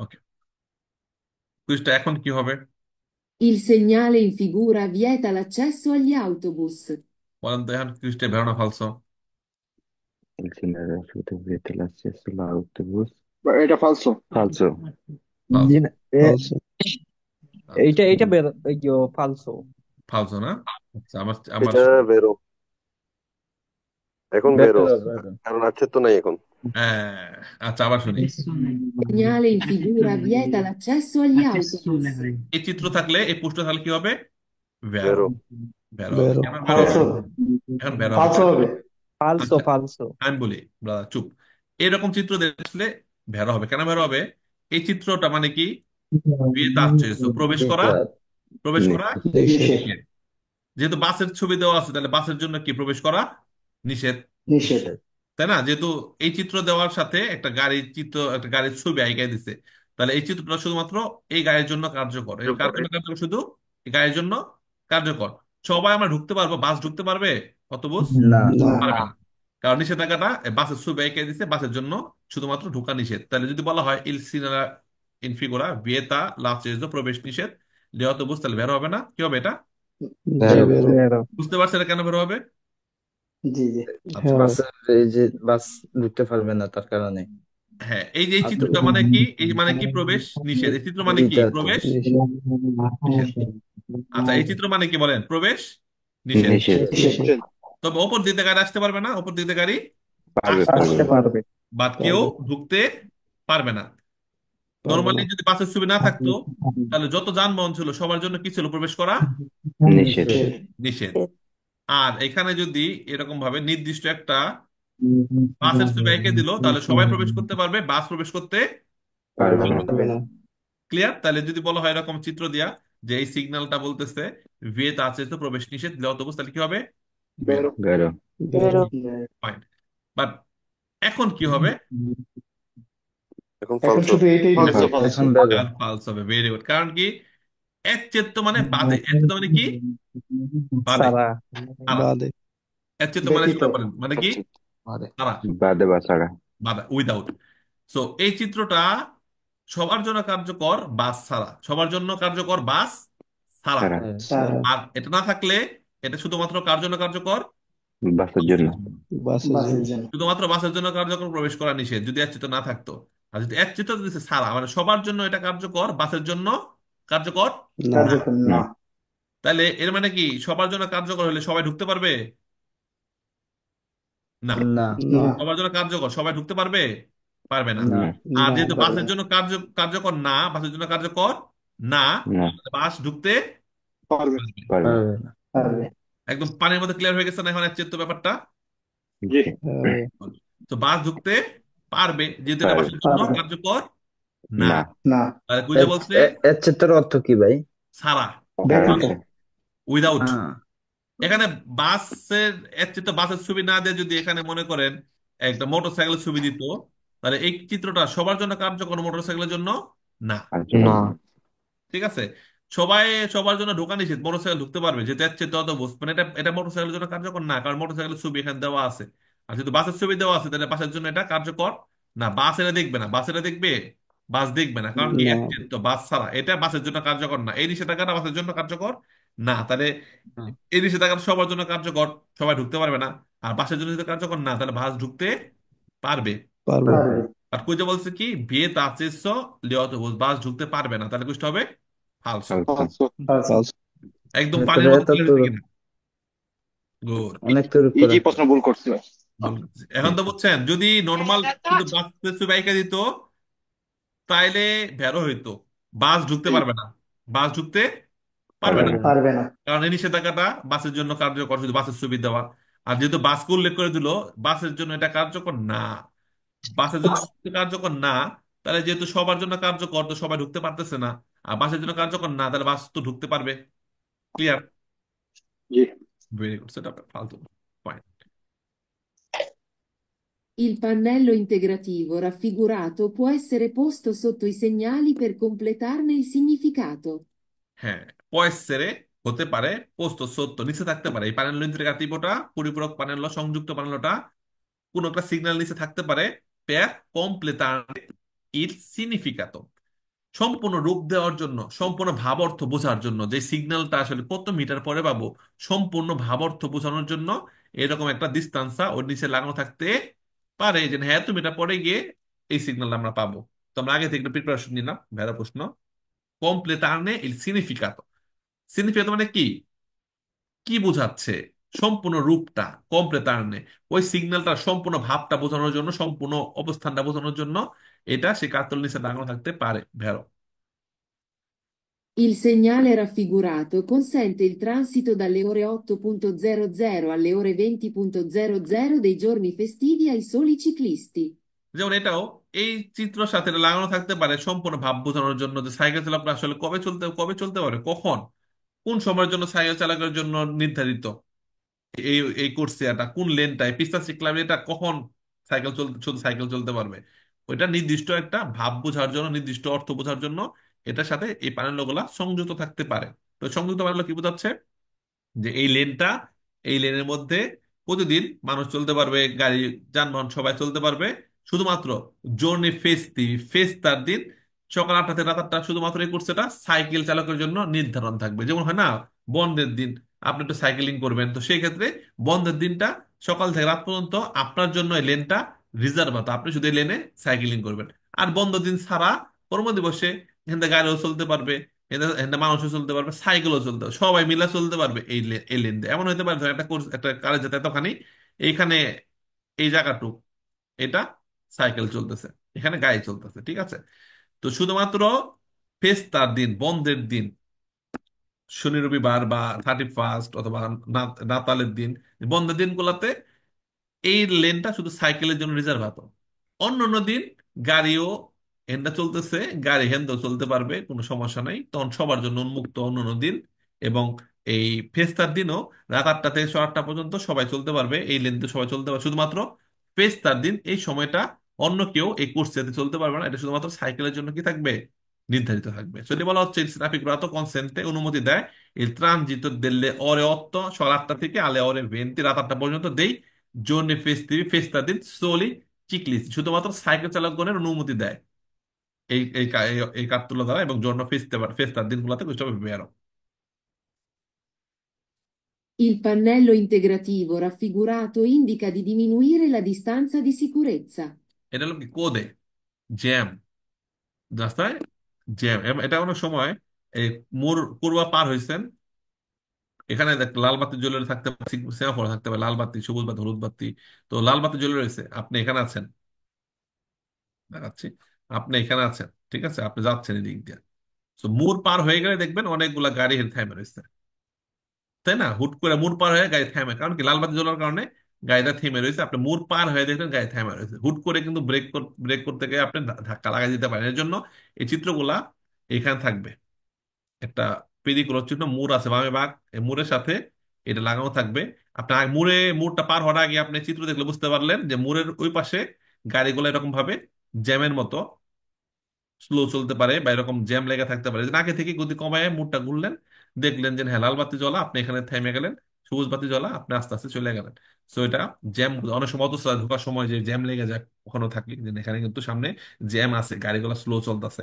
ওকে, কুইজটা এখন কি হবে Il segnale in figura vieta l'accesso agli autobus. বলেন তো, এখন কুইজটা ভেড়ানো ফালস। Il segnale avviata l'accesso all'autobus. এটা ফালসো। Falso. ফালস, জি না, ফালসো। আচ্ছা, এইটা এই যে ফালসো। ফালস না? আচ্ছা, আমার আমার এটা ভেরো, এখন ভেরো, বেরো কারণ আছে তো নাই এখন। হ্যাঁ, আচ্ছা আবার শুনি। Segnale in figura vieta l'accesso agli autobus. এই চিত্র থাকলে, এই প্রশ্ন থাকলে কি হবে? ভ্যারো। ভেরো। ভ্যারো হবে। বেরো কেন ভ্যারো হবে? ফালসো এখন ভ্যারো হবে ফালসো কেন? হবে। ফালসো আচ্ছা, ফালসো। আমি বলি, ব্রাদার চুপ। এরকম চিত্র দেখলে ভ্যারো হবে। কেন ভ্যারো হবে? এই চিত্রটা মানে কি? বিয়েতে প্রবেশ করা, প্রবেশ করা নিষেধ। নিষেধ। নিষেধ। যেহেতু বাসের ছবি দেওয়া আছে, তাহলে বাসের জন্য কি প্রবেশ করা নিষেধ, নিষেধ। তাই না? যেহেতু এই চিত্র দেওয়ার সাথে একটা গাড়ির চিত্র, একটা গাড়ির ছবি আঁকিয়ে দিছে, তাহলে এই চিত্রটা শুধুমাত্র এই গাড়ির জন্য কার্যকর। এই কার জন্য কার্যকর? শুধু এই গাড়ির জন্য কার্যকর। সবাই আমরা ঢুকতে পারবো, বাস ঢুকতে পারবে? অতবুজ না। না। পারবে না। কারণ নিষেধাজ্ঞাটা বাসের ছবি এঁকে দিছে, বাসের জন্য শুধুমাত্র ঢোকা নিষেধ। তাহলে যদি বলা হয় ইল সিনারা ইনফিগোরা ভিয়েতা লা চেজো, প্রবেশ নিষেধ, লিওতবুস, তাহলে বের হবে না। কি হবে এটা? জি ভেরো। বেরো। বেরো। বুঝতে পারছে এটা কেন বের হবে? জি জি। আচ্ছা, হ্যাঁ। বাসের এই যে বাস ঢুকতে পারবে না তার কারণে। হ্যাঁ, এই যে এই চিত্রটা মানে কি? এই মানে কি? প্রবেশ নিষেধ। এই চিত্র মানে কি? নিষেধ। প্রবেশ নিষেধ। নিষেধ। আচ্ছা, এই চিত্র মানে কি বলেন? প্রবেশ নিষেধ। নিষেধ। নিষেধ। তবে ওপর দিকে গাড়ি আসতে পারবে না, ওপর দিকে গাড়ি পারবে আসতে পারবে। আসতে পারবে। বাট কেউ ঢুকতে পারবে না। নর্মালি যদি বাসের ছবি না থাকতো, তাহলে যত যানবাহন ছিল সবার জন্য কি ছিল? প্রবেশ করা নিষেধ। নিষেধ। নিষেধ। আর এখানে যদি এরকম ভাবে নির্দিষ্ট একটা বাসের ছবি এঁকে দিল, তাহলে সবাই প্রবেশ করতে পারবে, বাস প্রবেশ করতে পারবে না। পারবে না। ক্লিয়ার? তাহলে যদি বলা হয় এরকম চিত্র দিয়া যে এই সিগন্যালটা বলতেছে ভিয়েতে আছে তো প্রবেশ নিষেধ, অতএব তাহলে কি হবে? বেরো। ভেরো। বেরো। ফাইন। বাট এখন কি হবে? এখন এখন ফালসো। শুধু এইটাই ফালসো। বলছে ফালসো। এখন বেরো। ফালস হবে। Very good. কারণ কি? এচ্চেত্ত মানে বাদে। এচ্চেত্ত মানে কি? বাদে। সারা। সারা। বাদে। এচ্চেত্ত মানে ব্যতীত। সবাই বলেন মানে কি? বাদে। সারা, বাদে বা ছাড়া। বাদা, উইদাউট। সো এই চিত্রটা সবার জন্য কার্যকর, বাস ছাড়া। সবার জন্য কার্যকর, বাস ছাড়া। ছাড়া। সারা। আর এটা না থাকলে এটা শুধুমাত্র কার জন্য কার্যকর? বাসের জন্য। বাসের জন্য। শুধুমাত্র বাসের জন্য কার্যকর, প্রবেশ করা নিষেধ, যদি একচিত না থাকতো। আর যদি একচিত দিচ্ছে ছাড়া, মানে সবার জন্য এটা কার্যকর, বাসের জন্য কার্যকর না। না। কার্যকর না। তাহলে এর মানে কি? সবার জন্য কার্যকর হলে সবাই ঢুকতে পারবে না। না। না। সবার জন্য কার্যকর, সবাই ঢুকতে পারবে পারবে না। না। আর না, যেহেতু পারবে বাসের না। জন্য কার্যকর না, বাসের জন্য কার্যকর না, না। বাস ঢুকতে পারবে। পারবে। পারবে। পারবে না। পারবে। একদম পানির মধ্যে ক্লিয়ার হয়ে গেছে না এখন একচিত্ত ব্যাপারটা? জি। তো বাস ঢুকতে পারবে, যেহেতু এটা পারবে। বাসের জন্য পারবে। কার্যকর না। না। না। তাহলে কুইজে বলছে এর চিত্রের অর্থ কি ভাই? ছাড়া, ব্যতীত। উইদাউট। হ্যাঁ। এখানে বাসের এর চিত্র, বাসের ছবি না দিয়ে যদি এখানে মনে করেন একটা মোটরসাইকেলের ছবি দিত, তাহলে এই চিত্রটা সবার জন্য কার্যকর, মোটরসাইকেলের জন্য না। আচ্ছা। না। ঠিক আছে? সবাই, সবার জন্য ঢোকা নিষেধ, মোটরসাইকেল ঢুকতে পারবে, যেটা হচ্ছে তত বুঝ, মানে এটা এটা মোটরসাইকেলের জন্য কার্যকর না, কারণ মোটরসাইকেলের ছবি এখানে দেওয়া আছে। আর যেহেতু বাসের ছবি দেওয়া আছে, তাহলে বাসের জন্য এটা কার্যকর না। বাস এটা দেখবে না, বাস এটা দেখবে, বাস দেখবে না, কারণ কি? না। তো বাস ছাড়া এটা বাসের জন্য কার্যকর না। এই নিষেধাজ্ঞাটা বাসের জন্য কার্যকর না। তাহলে এই নিষেধাজ্ঞাটা সবার জন্য কার্যকর, সবাই ঢুকতে পারবে না। আর বাসের জন্য যদি কার্যকর না, তাহলে বাস ঢুকতে পারবে। পারবে। আর কইতে বলছে কি? বিয়ে তাচিস লিওত, বাস ঢুকতে পারবে না, তাহলে কুছটা হবে ফালসো। ফালসো। ফালসো। একদম পানির ভেতরে মতো তো ক্লিয়ার তোর হয়েছে কিনা? গুড। অনেক তোর উপরে। ইজি প্রশ্ন ভুল করছি ভাই। এখন তো বুঝছেন, যদি নর্মাল শুধু বাস বাইকে দিত তাইলে ভ্যারো হইতো। বাস ঢুকতে পারবে না, বাস ঢুকতে পারবে পারবে না, না। পারবে না। কারণ এই নিষেধাজ্ঞাটা বাসের জন্য কার্যকর, শুধু বাসের সুবিধা দেওয়া। আর যেহেতু বাসকে উল্লেখ করে দিল, বাসের জন্য এটা কার্যকর না। বাসের জন্য কার্যকর না, তাহলে যেহেতু সবার জন্য কার্যকর, তো সবাই ঢুকতে পারতেছে না। আর বাসের জন্য কার্যকর না, তাহলে বাস তো ঢুকতে পারবে। ক্লিয়ার? জি। Very good. সেটা ফালতু। Fine. Il pannello integrativo raffigurato può essere posto sotto i segnali per completarne il significato. হ্যাঁ, পয়সেরে হতে পারে, পোস্ত সত্য নিচে থাকতে পারে। এই প্যানেল ইন্টিগ্রাটিভোটা, পরিপূরক প্যানেল, সংযুক্ত প্যানেলটা কোন একটা সিগন্যাল নিচে থাকতে পারে, পেয়ার কমপ্লেটারে ইল সিগনিফিকাতো, সম্পূর্ণ রূপ দেওয়ার জন্য, সম্পূর্ণ ভাবার্থ বোঝার জন্য, যে সিগন্যালটা আসলে কত মিটার পরে পাবো, সম্পূর্ণ ভাবার্থ বোঝানোর জন্য এরকম একটা দিস্তান্সা ওর নিচে লাগানো থাকতে পারে, যে হ্যাঁ তুমি এটা পরে গিয়ে এই সিগন্যাল আমরা পাবো। তো আমরা আগে থেকে একটু প্রিপারেশন নিলাম। ভেড়া প্রশ্ন, কমপ্লেটারনে ইল সিগনিফিকাতো। সিগনিফিকাতো মানে কি? কি বোঝাচ্ছে? সম্পূর্ণ রূপটা কমপ্লেটারনে, ওই সিগন্যালটা সম্পূর্ণ ভাবটা বোঝানোর জন্য, সম্পূর্ণ অবস্থানটা বোঝানোর জন্য এটা সে কার্তল নিচে লাগানো থাকতে পারে। ভেরো। Il segnale raffigurato consente il transito dalle ore 8.00 alle ore 20.00 dei giorni festivi ai soli ciclisti. যেমন এটাও এই চিত্রের সাথে এটা লাগানো থাকতে পারে সম্পূর্ণ ভাব বোঝানোর জন্য যে সাইকেল চালকরা আসলে কবে চলতে পারে, কখন, কোন সময়ের জন্য সাইকেল চালকের জন্য নির্ধারিত এই কোর্সিয়াটা কোন লেনটায় পিস্তা শিখলাম, এটা কখন সাইকেল চলতে, শুধু সাইকেল চলতে পারবে। ওইটা নির্দিষ্ট একটা ভাব বোঝার জন্য, নির্দিষ্ট অর্থ বোঝার জন্য এটার সাথে এই প্যানেলগুলা সংযুক্ত থাকতে পারে। তো সংযুক্ত প্যানেল কি বোঝাচ্ছে যে এই লেনের মধ্যে প্রতিদিন মানুষ চলতে পারবে, গাড়ি যানবাহন সবাই চলতে পারবে, শুধুমাত্র জোনে ফেস্তার দিন সকাল 8টা থেকে রাত 8টা শুধুমাত্র এই কোর্সটা সাইকেল চালকের জন্য নির্ধারণ থাকবে। যেমন হয় না বন্ধের দিন আপনি একটু সাইকেলিং করবেন, তো সেই ক্ষেত্রে বন্ধের দিনটা সকাল থেকে রাত পর্যন্ত আপনার জন্য এই লেনটা রিজার্ভ হতো, আপনি শুধু এই লেনে সাইকেলিং করবেন। আর বন্ধ দিন ছাড়া কর্মদিবসে এখান থেকে গাড়িও চলতে পারবে, এখানে মানুষও চলতে পারবে, সাইকেলও চলতে পারবে, সবাই মিলে চলতে পারবে এই লেন দিয়ে। এমন হতে পারে ধরেন একটা কোর্স, একটা কারে যেতে এতখানি, এইখানে এই জায়গাটুক এটা সাইকেল চলতেছে, এখানে গাড়ি চলতেছে, ঠিক আছে। তো শুধুমাত্র ফেস্তার দিন, বন্ধের দিন, শনি রবিবার বা 31 অথবা নাতালের দিন, বন্ধের দিনগুলোতে এই লেনটা শুধু সাইকেলের জন্য রিজার্ভ হতো। অন্যান্য দিন গাড়িও হেন্ডা চলতেছে, গাড়ি হেন্দাও চলতে পারবে, কোনো সমস্যা নাই, তখন সবার জন্য উন্মুক্ত অন্যান্য দিন। এবং এই ফেস্তার দিনও রাত 8টা থেকে 8টা পর্যন্ত সবাই চলতে পারবে, এই লেনতে সবাই চলতে পারবে। শুধুমাত্র ফেস্তার দিন এই সময়টা অন্য কেউ এই কোর্সে চলতে পারবে না, এটা শুধুমাত্র সাইকেলের জন্য কি থাকবে, নির্ধারিত থাকবে। সেটি বলা হচ্ছে il trafficato consente অনুমতি দেয় il transito delle ore 8 সকাল 8টা থেকে alle ore 20 রাত 8টা পর্যন্ত দেই জোনে ফেস্টিভি ফেস্তা দিন সোলি চিকলিস্ট, শুধুমাত্র সাইকেল চালকগণের অনুমতি দেয় এই কার্তুলা দ্বারা, এবং জন্য ফেস্তার দিনগুলোতে ওইসব বেরো। Il pannello integrativo raffigurato indica di diminuire la distanza di sicurezza. এটা হলো কি কোদে জ্যাম, রাস্তায় জ্যাম। এটা অনেক সময় এই মোর পূর্বা পার হয়েছেন, এখানে লাল বাতি জ্বলে থাকতে পারে, সেমাফোর থাকতে পারে, লাল বাতি, সবুজ বাতি, হলুদ বাতি। তো লাল বাতি জ্বলে রয়েছে, আপনি এখানে আছেন, দেখাচ্ছি, আপনি এখানে আছেন, ঠিক আছে, আপনি যাচ্ছেন এদিক দিয়ে। তো মোড় পার হয়ে গেলে দেখবেন অনেকগুলা গাড়ি থেমে রয়েছে, তাই না? হুট করে মোড় পার হয়ে গাড়ি থেমে, কারণ কি লাল বাতি জ্বলার কারণে গাড়িটা থেমে রয়েছে। আপনি মোড় পার হয়ে দেখবেন গাড়ি থেমে রয়েছে, হুট করে কিন্তু ব্রেক করতে গিয়ে আপনি ধাক্কা লাগাই দিতে পারেন। এর জন্য এই চিত্রগুলা এখানে থাকবে, একটা পেরিকুলার চিহ্ন মুর আছে বামে বাঁক, এই মুরের সাথে এটা লাগানো থাকবে। আপনার মুরটা পার হওয়ার আগে আপনি চিত্র দেখলে বুঝতে পারলেন যে মুরের ওই পাশে গাড়িগুলো এরকম ভাবে জ্যামের মতো স্লো চলতে পারে, বা এরকম জ্যাম লেগে থাকতে পারে। যে আগে থেকে গতি কমায় মুরটা ঘুরলেন, দেখলেন যে হ্যাঁ লাল বাতি জ্বলা, আপনি এখানে থেমে গেলেন, সবুজ বাতি জ্বলা, আপনি আস্তে আস্তে চলে গেলেন। সো এটা জ্যাম, অনেক সময় অত ঢোকার সময় যে জ্যাম লেগে যায় কখনো থাকলে, যে এখানে কিন্তু সামনে জ্যাম আছে, গাড়িগুলো স্লো চলতেছে,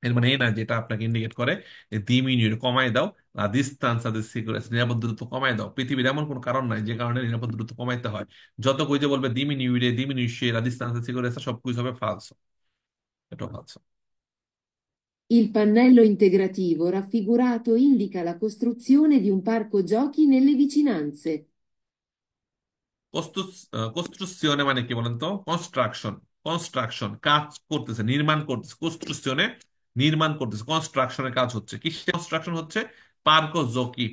এর মানে এই না যেটা আপনাকে ইন্ডিকেট করে যে 2 মিনিট কমাই দাও, ডিস্টেন্স আর সিকিউরিটি নিরাপদ দূরত্ব কমাই দাও। পৃথিবীর এমন কোন কারণ নাই যে কারণে নিরাপদ দূরত্ব কমাইতে হয়। যত কই যে বলবে 2 মিনিট ডিস্টেন্স সিকিউরিটি সব কিছু হবে ফালসো, এটা ফালসো। Il pannello integrativo raffigurato indica la costruzione di un parco giochi nelle vicinanze. কনস্ট্রাকশনে মানে কি বলেন তো? কনস্ট্রাকশন, কনস্ট্রাকশন কাজ করতেছে, নির্মাণ করতেছে, কনস্ট্রাকশনে নির্মাণ করতেছে, কনস্ট্রাকশনের কাজ হচ্ছে। কিসের কনস্ট্রাকশন হচ্ছে? পার্ক ও জকি,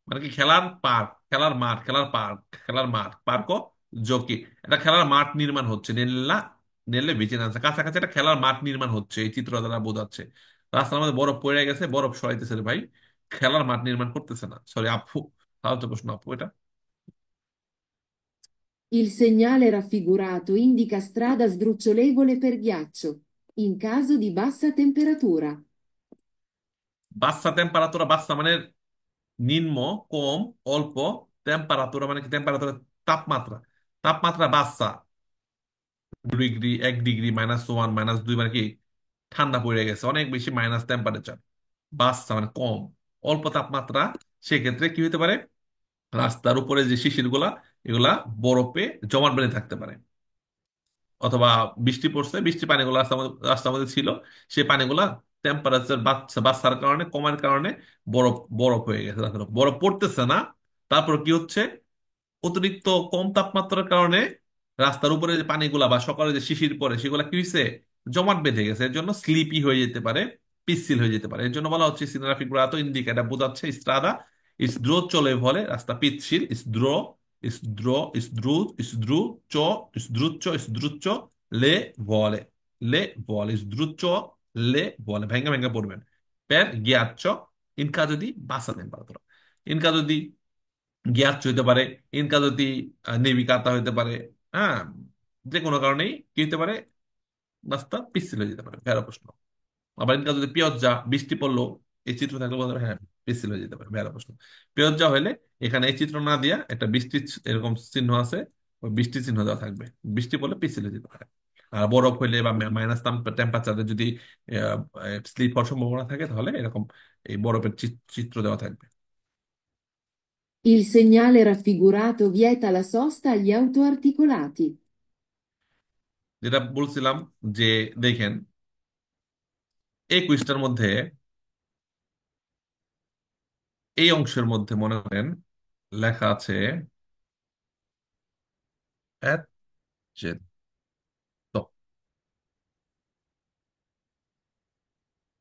মানে কি খেলার পার্ক, খেলার মাঠ, খেলার পার্ক, খেলার মাঠ, পার্ক ও জকি, এটা খেলার মাঠ নির্মাণ হচ্ছে। নেলে ভিজিলেন্স কাছাকাছি একটা খেলার মাঠ নির্মাণ হচ্ছে, এই চিত্র দ্বারা বোঝাচ্ছে। রাস্তার মধ্যে বরফ পড়ে গেছে, বরফ সরাইতেছে রে ভাই, খেলার মাঠ নির্মাণ করতেছে না। সরি আপু, তাহলে তো প্রশ্ন আপু এটা। Il segnale raffigurato indica strada sdrucciolevole per ghiaccio, in caso di bassa temperatura. বাচ্চা টেম্পারেচার, বাচ্চা মানে নিম্ন, কম, অল্প, টেম্পারেচার মানে কি টেম্পারেচার, তাপমাত্রা, তাপমাত্রা বাচ্চা 2 ডিগ্রি, 1 ডিগ্রি, -1, -2 মানে কি ঠান্ডা পড়ে গেছে, অনেক বেশি মাইনাস টেম্পারেচার। বাচ্চা মানে কম, অল্প তাপমাত্রা, সেক্ষেত্রে কি হতে পারে? রাস্তার উপরে যে শিশির গুলা, এগুলা বরফে জমাট বেঁধে থাকতে পারে। অথবা বৃষ্টি পড়ছে, বৃষ্টি পানিগুলো রাস্তার মধ্যে ছিল, সেই পানিগুলা টেম্পারেচার বাচ্চার কারণে, কমার কারণে বরফ বরফ হয়ে গেছে রাস্তার উপর। বরফ পড়তেছে না, তারপর কি হচ্ছে, অতিরিক্ত কম তাপমাত্রার কারণে রাস্তার উপরে যে পানিগুলা বা সকালে যে শিশির পড়ে সেগুলা কি হয়েছে, জমাট বেঁধে গেছে, এর জন্য স্লিপি হয়ে যেতে পারে, পিচ্ছিল হয়ে যেতে পারে। এর জন্য বলা হচ্ছে সিনারা ফিগুরাতো ইন্ডিকা, এটা বোঝাচ্ছে স্ট্রাদা চলে ভলে, রাস্তা পিচ্ছিল, ইসদ্রো ইসদ্রুচ ইসদ্রুচ্চ ইসদ্রুচ্চ লে ভলে, লে ভলে ইসদ্রুচ্চ লে ভলে, ভেঙ্গা ভেঙ্গা পড়বেন। per ghiaccio in caso di bassa temperatura, in caso di Ghiyas হইতে পারে, ইনকা যদি নেভিকাতা হইতে পারে, হ্যাঁ, যে কোনো কারণেই কি হইতে পারে, রাস্তা পিচ্ছিল হয়ে যেতে পারে, ভেড়া প্রশ্ন। আবার ইনকা যদি পিয়জ্জা, বৃষ্টি পড়লো, এই চিত্র থাকলে বলতে পারে, হ্যাঁ পিচ্ছিল হয়ে যেতে পারে, ভেড়া প্রশ্ন। পিয়জ্জা হইলে এখানে এই চিত্র না দিয়া একটা বৃষ্টি এরকম চিহ্ন আছে, ওই বৃষ্টি চিহ্ন দেওয়া থাকবে, বৃষ্টি পড়লে পিচ্ছিল হয়ে যেতে পারে। আর বরফ হইলে বা মাইনাস টেম্পারেচারে যদি স্লিপ হওয়ার সম্ভাবনা থাকে, তাহলে এরকম এই বরফের চিত্র দেওয়া থাকবে। Il segnale raffigurato vieta la sosta agli autoarticolati. যেটা বলছিলাম যে, দেখেন এই কুইজটার মধ্যে এই অংশের মধ্যে মনে করেন লেখা আছে অ্যাডজেক্টিভ।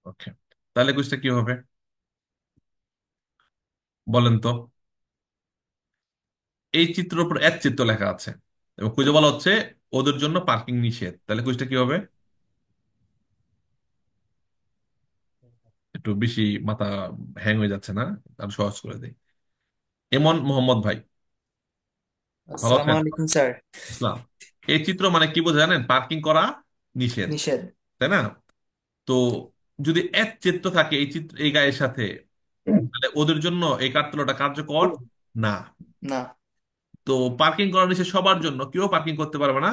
ওকে, তাহলে কুইজটা কি হবে বলেন তো? এই চিত্রের উপর চিত্র লেখা আছে এবং খুঁজে বলা হচ্ছে ওদের জন্য পার্কিং নিষেধ, তাহলে কুইজটা কি হবে? একটু বেশি মাথা হ্যাং হয়ে যাচ্ছে না? আমি সহজ করে দিই। এমন মোহাম্মদ ভাই, ভালো আসসালামু আছেন? আলাইকুম স্যার। ইসলাম, এই চিত্র মানে কি বোঝে জানেন? পার্কিং করা নিষেধ, নিষেধ। তাই না? তো যদি এক চিত্র থাকে এই চিত্র এই গায়ের সাথে, তাহলে ওদের জন্য এই কার্যকরটা কার্যকর না। না। তো পার্কিং করার নিষেধ সবার জন্য, কেউ পার্কিং করতে পারবে না।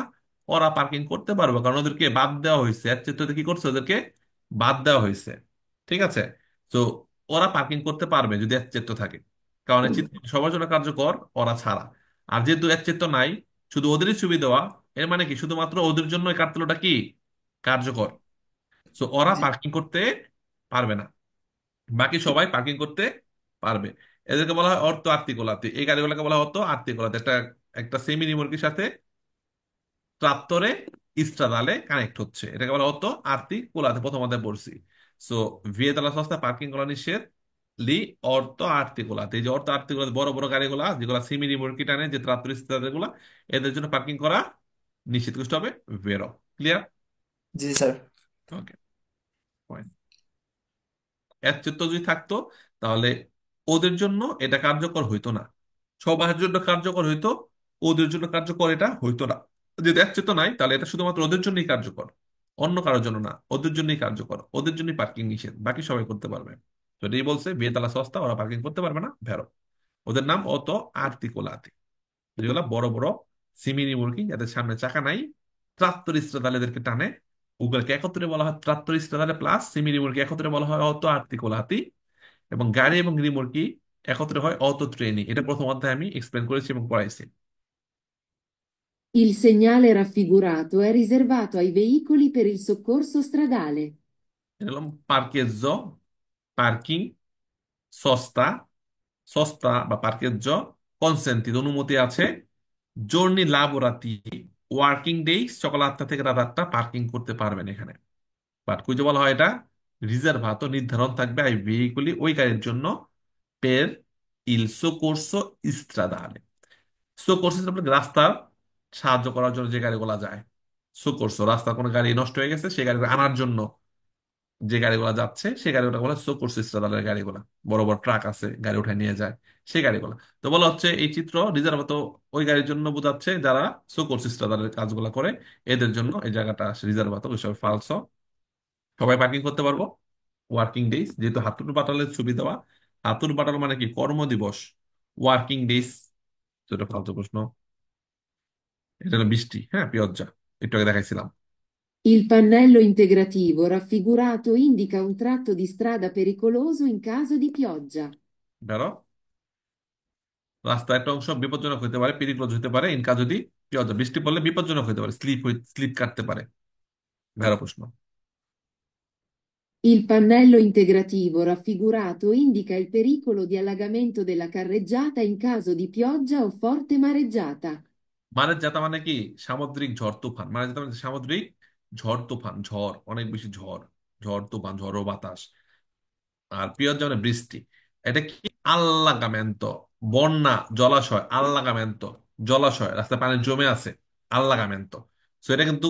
ওরা পার্কিং করতে পারবে কারণ ওদেরকে বাদ দেওয়া হয়েছে, এক চিত্রতে কি করছে, ওদেরকে বাদ দেওয়া হয়েছে। ঠিক আছে, তো ওরা পার্কিং করতে পারবে যদি এক চিত্র থাকে, কারণ এই চিত্র সবার জন্য কার্যকর ওরা ছাড়া। আর যেহেতু এক চিত্র নাই, শুধু ওদেরই ছবি দেওয়া, এর মানে কি শুধুমাত্র ওদের জন্য এই কার্যকরটা কি কার্যকর। তো ওরা জি পার্কিং করতে পারবে না, বাকি সবাই পার্কিং করতে পারবে। এদেরকে বলা হয় অর্থ আর্তিকোলাতে, এই গাড়িগুলোকে বলা হতো আর্তিকোলাতে, একটা একটা সেমি রিমোর্কের সাথে ট্রাক্টরে ইস্ট্রাদালে কানেক্ট হচ্ছে, এটাকে বলা হতো আর্তিকোলাতে, প্রথম অধ্যায় পড়ছি। সো ভিয়েতলা সস্তা পার্কিং করা নিষেধ লি অর্থ আর্তিকোলাতে, এই যে অর্থ আর্তিকোলাতে বড় বড় গাড়িগুলা যেগুলা সেমি রিমোর্কি টানে, যে ট্রাক্টর ইস্ট্রাদা গুলা, এদের জন্য পার্কিং করা নিষেধ, কিছু হবে ভেরো। ক্লিয়ার? জি স্যার। ওকে, একচিত্ত যদি থাকতো তাহলে ওদের জন্য এটা কার্যকর হইতো না, সবার জন্য কার্যকর হইতো, ওদের জন্য কার্যকর এটা হইতো না। যদি একচিত্ত নাই তাহলে এটা শুধুমাত্র ওদের জন্যই কার্যকর, অন্য কারোর জন্য না, ওদের জন্যই কার্যকর, ওদের জন্যই পার্কিং নিষেধ, বাকি সবাই করতে পারবে। তো এটাই বলছে বেতালা সস্তা, ওরা পার্কিং করতে পারবে না, ভেরো। ওদের নাম অত আর্তিকোলাতে, যেগুলা বড় বড় সিমিনি মুরগি যাদের সামনে চাকা নাই, ত্রাত্তর ইস্ত্রাদাল এদেরকে টানে, ওগুলোকে একত্রে বলা হয় ত্রাত্তর ইস্ত্রাদালে প্লাস সিমিনি মুরগি, একত্রে বলা হয় অত আর্তিকোলাতি। এবং গাড়ি এবং রিমোটকি একত্রে হয় অটো ট্রেনিং, এটা প্রথম অধ্যায়ে আমি এক্সপ্লেন করেছি এবং পড়াইছি। Il segnale raffigurato è riservato ai veicoli per il soccorso stradale. এটা হলো পার্কেজ্জো, পার্কিং, সস্তা, সস্তা বা পার্কেজ্জো, কনসেন্টিত অনুমতি আছে, জর্নি লাবোরাতি, ওয়ার্কিং ডেইস সকাল 8টা থেকে রাত 8টা পার্কিং করতে পারবেন এখানে। বাট কুইজে বলা হয় এটা রিজার্ভাতো, নির্ধারণ থাকবে আই ভেহিকুলি ওই গাড়ির জন্য, পের ইল সোকোরসো ইস্ট্রাদালে। সোকোরসো রাস্তার সাহায্য করার জন্য যে গাড়িগুলা যায়, সোকোরসো রাস্তার কোনো গাড়ি নষ্ট হয়ে গেছে সেই গাড়িগুলো আনার জন্য যে গাড়িগুলো যাচ্ছে, সেই গাড়িগুলো বলে সোকোরসো ইস্ট্রাদালের গাড়িগুলা, বড় বড় ট্রাক আছে গাড়ি উঠায় নিয়ে যায় সেই গাড়িগুলা। তো বলা হচ্ছে এই চিত্র রিজার্ভাতো ওই গাড়ির জন্য বোঝাচ্ছে যারা সোকোরসো ইস্ট্রাদালের কাজগুলো করে, এদের জন্য এই জায়গাটা রিজার্ভাতো, ওইসব ফালসো, সবাই পার্কিং করতে পারবো। ওয়ার্কিং ডেইজ, যেহেতু হাতুড় পাতালের ছবি দেওয়া, হাতুড় পাতাল মানে কি কর্মদিবস, ওয়ার্কিং ডেইজ যেটা ফালতু প্রশ্ন। এটা হলো বৃষ্টি, হ্যাঁ পিয়জ্জা, একটু আগে দেখাইছিলাম। Il pannello integrativo raffigurato indica un tratto di strada pericoloso in caso di pioggia. ধরো রাস্তার একটা অংশ বিপজ্জনক হতে পারে, পেরিক্লোজ হতে পারে, ইনকা যদি পিয়জ্জা, বৃষ্টি পড়লে বিপজ্জনক হতে পারে, স্লিপ কাটতে পারে, ভেড়া প্রশ্ন। Il pannello integrativo raffigurato indica il pericolo di allagamento della carreggiata in caso di pioggia o forte mareggiata. মানের জাতা মানে কি? সামুদ্রিক ঝড় তুফান। মানের জাতা মানে সামুদ্রিক ঝড় তুফান, ঝড়, অনেক বেশি ঝড়, ঝড় তুফান, ঝড়ো বাতাস। আর পিয়জ্জা মানে বৃষ্টি। এটা কি? আল্লাগামেন্তো, বন্যা, জলাশয়, আল্লাগামেন্তো, জলাশয়, রাস্তায় পানি জমে আছে, আল্লাগামেন্তো। সো এটা কিন্তু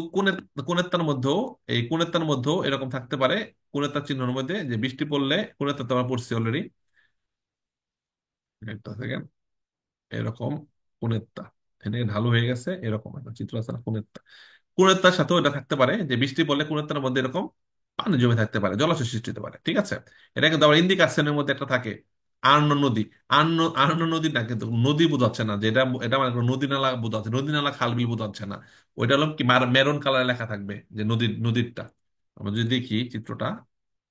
কুনেত্তার মধ্যেও, এই কুনেত্তার মধ্যেও এরকম থাকতে পারে। কুনেত্তার চিহ্নের মধ্যে যে বৃষ্টি পড়লে, কুনেত্তা তো আমরা পড়ছি অলরেডি, একটা সেকেন্ড, এরকম কুনেত্তা, এটাকে ঢালু হয়ে গেছে, এরকম একটা চিত্র আছে না, কুনেত্তা। কুনেত্তার সাথেও এটা থাকতে পারে যে বৃষ্টি পড়লে কুনেত্তার মধ্যে এরকম পানি জমে থাকতে পারে, জলাশয় সৃষ্টি হতে পারে, ঠিক আছে। এটা কিন্তু আবার ইন্দিক আসেনের মধ্যে একটা থাকে, আর্নো নদী। আর্নো নদী না, কিন্তু নদী বোঝাচ্ছে না, যে এটা এটা মানে কোনো নদী নালা বোঝাচ্ছে, নদী নালা খাল বিল বোঝাচ্ছে না। ওইটা হলো কি, মেরুন কালারে লেখা থাকবে যে নদীরটা। আমরা যদি দেখি চিত্রটা,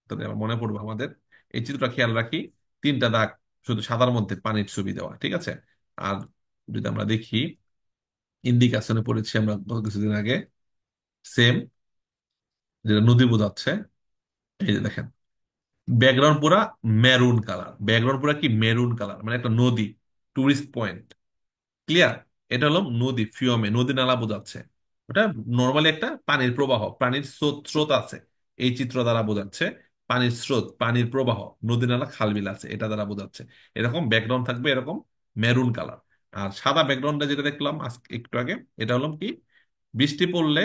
তাহলে আমার মনে পড়বে আমাদের। এই চিত্রটা খেয়াল রাখি, তিনটা দাগ শুধু সাদার মধ্যে পানির ছবি দেওয়া, ঠিক আছে। আর যদি আমরা দেখি, ইন্দিক আসনে পড়েছি আমরা গত কিছুদিন আগে, সেম, যেটা নদী বোঝাচ্ছে। এই যে দেখেন, ব্যাকগ্রাউন্ড পুরা মেরুন কালার, ব্যাকগ্রাউন্ড পুরা কি মেরুন কালার, মানে একটা নদী, টুরিস্ট পয়েন্ট। ক্লিয়ার? এটা হলো নদী, ফিয়মে, নদী নালা বোঝাচ্ছে। ওটা নর্মালি একটা পানির প্রবাহ, পানির স্রোত স্রোত আছে, এই চিত্র দ্বারা বোঝাচ্ছে। পানির স্রোত, পানির প্রবাহ, নদী নালা খালবিল আছে, এটা দ্বারা বোঝাচ্ছে। এরকম ব্যাকগ্রাউন্ড থাকবে, এরকম মেরুন কালার। আর সাদা ব্যাকগ্রাউন্ডে যেটা দেখলাম আজকে একটু আগে, এটা হলো কি, বৃষ্টি পড়লে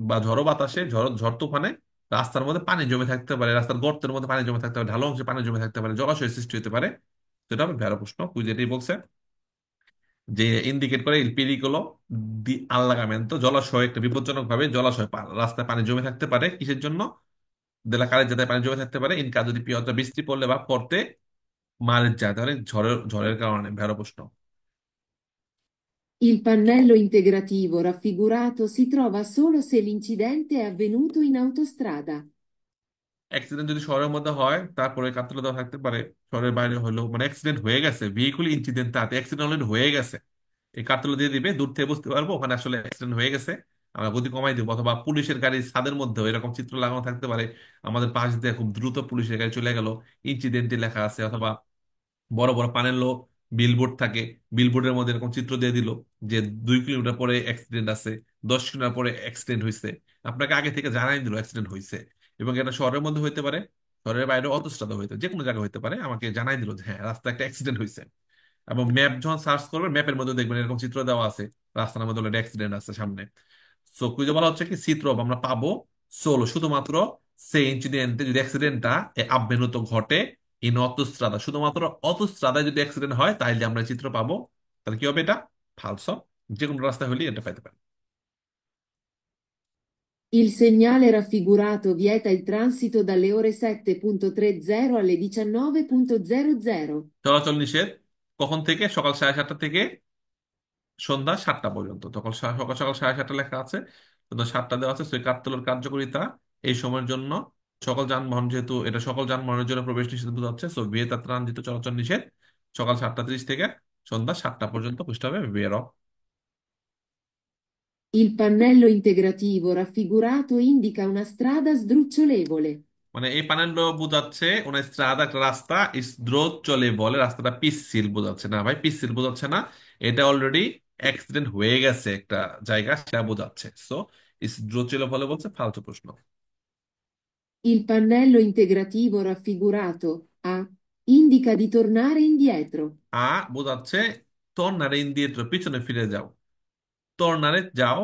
বা ঝড়ো বাতাসে, ঝড় ঝড় তুফানে রাস্তার মধ্যে পানি জমে থাকতে পারে, রাস্তার গর্তের মধ্যে পানি জমে থাকতে পারে, ঢালু অংশে পানি জমে থাকতে পারে, জলাশয় সৃষ্টি হতে পারে। সেটা হবে ভেড়া প্রশ্ন, কুইজ এটাই বলছে, যে ইন্ডিকেট করে il pericolo di allagamento, জলাশয় একটা বিপজ্জনক ভাবে জলাশয়, রাস্তায় পানি জমে থাকতে পারে, কিসের জন্য? দেলা কারের যাতে পানি জমে থাকতে পারে, ইন কাজ যদি পিয়তা বৃষ্টি পড়লে বা পড়তে মারের যায়, তাহলে ঝড়ের ঝড়ের কারণে। ভেড়া প্রশ্ন। Il pannello integrativo raffigurato si trova solo se l'incidente è avvenuto in autostrada. Accident যদি শহরের মধ্যে হয়, তারপরে কাতলে দেওয়া থাকতে পারে শহরের বাইরে হলেও, মানে অ্যাক্সিডেন্ট হয়ে গেছে, ভেহিকুল ইনসিডেন্ট, তাতে অ্যাক্সিডেন্ট অলরেডি হয়ে গেছে, এই কাতলে দিয়ে দিবে, দূর থেকে বুঝতে পারবো ওখানে আসলে অ্যাক্সিডেন্ট হয়ে গেছে, আমরা গতি কমাই দিব। অথবা পুলিশের গাড়ির ছাদের মধ্যে এরকম চিত্র লাগানো থাকতে পারে, আমাদের পাশ দিয়ে খুব দ্রুত পুলিশের গাড়ি চলে গেল, ইনসিডেন্টে লেখা আছে। অথবা বড় বড় পানেলো বিলবোর্ড থাকে, বিলবোর্ডের মধ্যে এরকম চিত্র দিয়ে দিল যে 2 কিলোমিটার পরে অ্যাক্সিডেন্ট আছে, 10 কিলোমিটার পরে অ্যাক্সিডেন্ট হয়েছে, আপনাকে আগে থেকে জানাই দিল অ্যাক্সিডেন্ট হয়েছে। এবং এটা শহরের মধ্যে হইতে পারে, শহরের বাইরে অতস্ত্রাদা হইতে, যে কোনো জায়গায় হইতে পারে, আমাকে জানাই দিল যে হ্যাঁ রাস্তায় একটা অ্যাক্সিডেন্ট হয়েছে। এবং ম্যাপ যখন সার্চ করবেন, ম্যাপের মধ্যে দেখবেন এরকম চিত্র দেওয়া আছে, রাস্তার মধ্যে অলরেডি অ্যাক্সিডেন্ট আছে সামনে। সো কুইজে বলা হচ্ছে কি, চিত্র আমরা পাবো সোলো শুধুমাত্র সেই ইনসিডেন্টে, যদি অ্যাক্সিডেন্টটা আবভেনুত ঘটে ইন অতস্ত্রাদা, শুধুমাত্র অতস্ত্রাদায় যদি অ্যাক্সিডেন্ট হয়, তাইলে আমরা চিত্র পাবো। তাহলে কি হবে? এটা ফালসো, যে কোনো রাস্তায় হলে এটা পাইতে পারি। Il segnale raffigurato vieta il transito dalle ore 7:30 alle 19:00. চলাচল নিষেধ কখন থেকে? সকাল 7:30 থেকে সন্ধ্যা 7টা পর্যন্ত। তখন সকাল সকাল 7:30 লেখা আছে, সন্ধ্যা 7টা দেওয়া আছে। সেই কার্যকর কার্যকারিতা এই সময়ের জন্য, সকল যানবাহন, যেহেতু এটা সকল যানবাহনের জন্য প্রবেশ নিষেধ বোঝাচ্ছে, সো ভিয়েতা ট্রানজিত চলাচল নিষেধ সকাল 7:30 থেকে সন্ধ্যা 7টা পর্যন্ত বুঝতে হবে, বেরো। Il pannello integrativo raffigurato indica una strada sdrucciolevole. মানে এই প্যানেলটা বোঝাচ্ছে una strada, একটা রাস্তা, স্রোত চলে বলে, রাস্তাটা পিচ্ছিল বোঝাচ্ছে না ভাই, পিচ্ছিল বোঝাচ্ছে না, এটা অলরেডি অ্যাক্সিডেন্ট হয়ে গেছে একটা জায়গা, সেটা বোঝাচ্ছে। সো স্রোত চলে বলে বলছে, ফালতু প্রশ্ন। Il pannello integrativo raffigurato A indica di tornare indietro. আ বোঝাচ্ছে তর্নারে ইন্দিয়েত্র, পিছনে ফিরে যাও, তর্নারে যাও,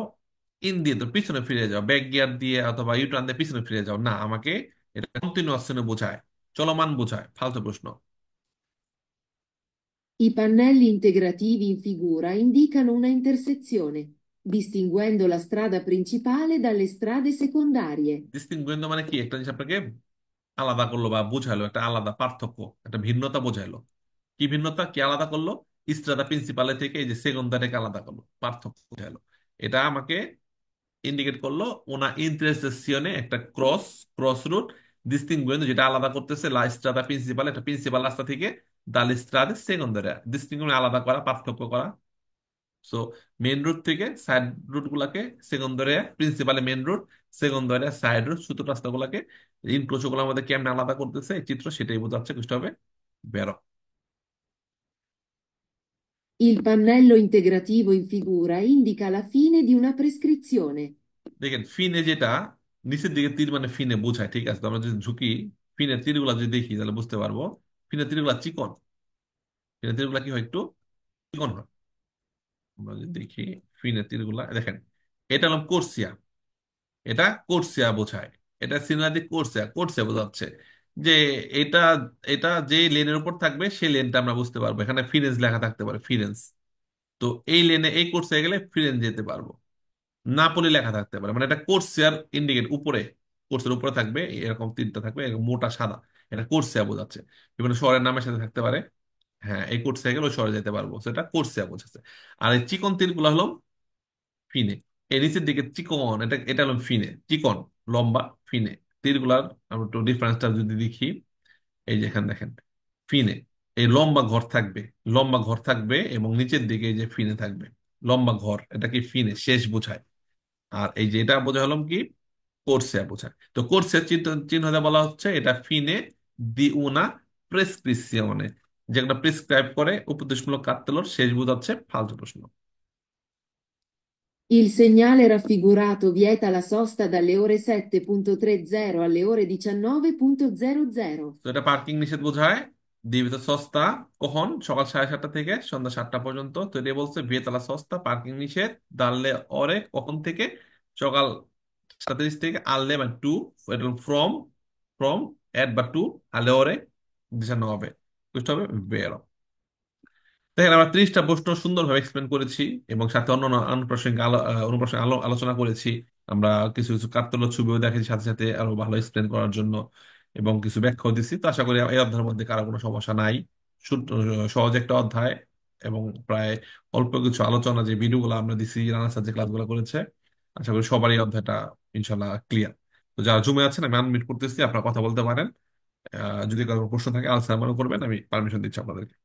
ইন্দিয়েত্র পিছনে ফিরে যাও, ব্যাক গিয়ার দিয়ে অথবা ইউটার্ন দিয়ে পিছনে ফিরে যাও, না, আমাকে এটা কন্টিনিউয়াসনে বোঝায়, চলমান বোঝায়, ফালতু প্রশ্ন। I pannelli integrativi in figura indicano una intersezione, distinguendo la strada principale dalle strade secondarie. ডিস্টিংগুয়েন্ট মানে কি? একটা জিনিস আপনাকে আলাদা করলো বা বুঝাইলো, একটা আলাদা পার্থক্য, একটা ভিন্নতা বোঝাইলো। কি ভিন্নতা, কি আলাদা করলো? ইস্ত্রাদা প্রিন্সিপালে থেকে এই যে সেকেন্ডারিকে আলাদা করলো, পার্থক্য বোঝাইলো। এটা আমাকে ইন্ডিকেট করলো ওনা ইন্টারসেকশনে, একটা ক্রস, ক্রস রুট, ডিস্টিংগুয়েন্ট যেটা আলাদা করতেছে লা ইস্ত্রাদা প্রিন্সিপাল, একটা প্রিন্সিপাল রাস্তা থেকে দাল ইস্ত্রাদা সেকেন্ডারি, ডিস্টিংগুয়েন্ট আলাদা করা, পার্থক্য করা। সো মেন রুট থেকে সাইড রুট গুলাকে সেকেন্ডারি, প্রিন্সিপালে main route, secondary side route, ছোট রাস্তাগুলোকে ইনক্লোজগুলোর মধ্যে কেমনে আলাদা করতেছে এই চিত্র, সেটাই বোঝাচ্ছে কষ্ট হবে বেরো। Il pannello integrativo in figura indica la fine di una prescrizione. দেখেন ফিনে যেটা নিচের দিকে তীর মানে ফিনে বোঝায়, ঠিক আছে? তো আমরা যদি ঝুঁকি ফিনের তীরগুলা যদি দেখি তাহলে বুঝতে পারবো ফিনের তীরগুলা চিকন, ফিনের তীরগুলা কি হয় একটু চিকন হয়। আমরা যদি দেখি ফিনের তীরগুলা দেখেন, এটা হলো কোর্সিয়া, এটা কোর্সিয়া বোঝায়, এটা সিনারি কোর্সিয়া, কোর্সিয়া বোঝাচ্ছে যে এটা এটা যে লেনের উপর থাকবে সেই লেনটা আমরা বুঝতে পারবো, এখানে ফিরেন্স লেখা থাকতে পারে, ফিরেন্স। তো এই লেনে এই কোর্সে গেলে ফিরেন্স যেতে পারবো, নাপোলি লেখা থাকতে পারে, মানে এটা কোর্সিয়ার ইন্ডিকেট উপরে, কোর্সের উপরে থাকবে এরকম তিনটা থাকবে এরকম মোটা সাদা, এটা কোর্সিয়া বোঝাচ্ছে। বিভিন্ন শহরের নামের সাথে থাকতে পারে, হ্যাঁ এই কোর্সিয়া গেলে ওই শহরে যেতে পারবো, সেটা কোর্সিয়া বোঝাচ্ছে। আর এই চিকন তীরগুলো হলো ফিনে, এর নিচের দিকে চিকন, এটা এটা হলো ফিনে, চিকন লম্বা ফিনে তীরগুলার। আমরা একটু ডিফারেন্সটা যদি দেখি, এই যে এখানে দেখেন ফিনে এই লম্বা ঘর থাকবে, লম্বা ঘর থাকবে এবং নিচের দিকে এই যে ফিনে থাকবে লম্বা ঘর, এটা কি ফিনে শেষ বোঝায়। আর এই যে এটা বোঝা হলাম কি কোর্সিয়া বোঝায়। তো কোর্সিয়া চিহ্ন চিহ্নটা বলা হচ্ছে এটা ফিনে দি উনা প্রেসক্রিপসিওনে, যেটা প্রেসক্রাইব করে উপদেশমূলক কার্তেলোর শেষ বোঝাচ্ছে ফালতু প্রশ্ন। Il segnale raffigurato vieta la sosta dalle ore 7.30 alle ore 19.00. তো এটা পার্কিং নিষেধ বোঝায়, দ্বিবেত সস্তা কখন সকাল 7:30 থেকে সন্ধ্যা 7টা পর্যন্ত। তো এটা বলছে ভিয়েতালা সস্তা পার্কিং নিষেধ, দাল্লে অরে কখন থেকে, সকাল 7:30 থেকে, আল্লে মানে টু, এটা ফ্রম, ফ্রম এট বা টু, আলে ওরে 19 বুঝতে হবে বেরো। দেখেন আমরা 30টা প্রশ্ন সুন্দরভাবে এক্সপ্লেন করেছি এবং সাথে অন্যান্য আনুপ্রাসঙ্গিক অনুপ্রাসঙ্গিক আলোচনা করেছি। আমরা কিছু কিছু কাকতালীয় ছবিও দেখেছি সাথে সাথে আরো ভালো এক্সপ্লেন করার জন্য, এবং কিছু ব্যাখ্যাও দিচ্ছি। তো আশা করি এই অধ্যায়ের মধ্যে কারো কোনো সমস্যা নাই। সহজ একটা অধ্যায় এবং প্রায় অল্প কিছু আলোচনা, যে ভিডিওগুলো আমরা দিচ্ছি, রানা স্যার যে ক্লাসগুলো করেছে, আশা করি সবারই এই অধ্যায়টা ইনশাল্লাহ ক্লিয়ার। তো যারা জুমে আছেন আমি আনমিউট করতেছি, আপনারা কথা বলতে পারেন। যদি কারো প্রশ্ন থাকে আনসার আমারও করবেন, আমি পারমিশন দিচ্ছি আপনাদেরকে।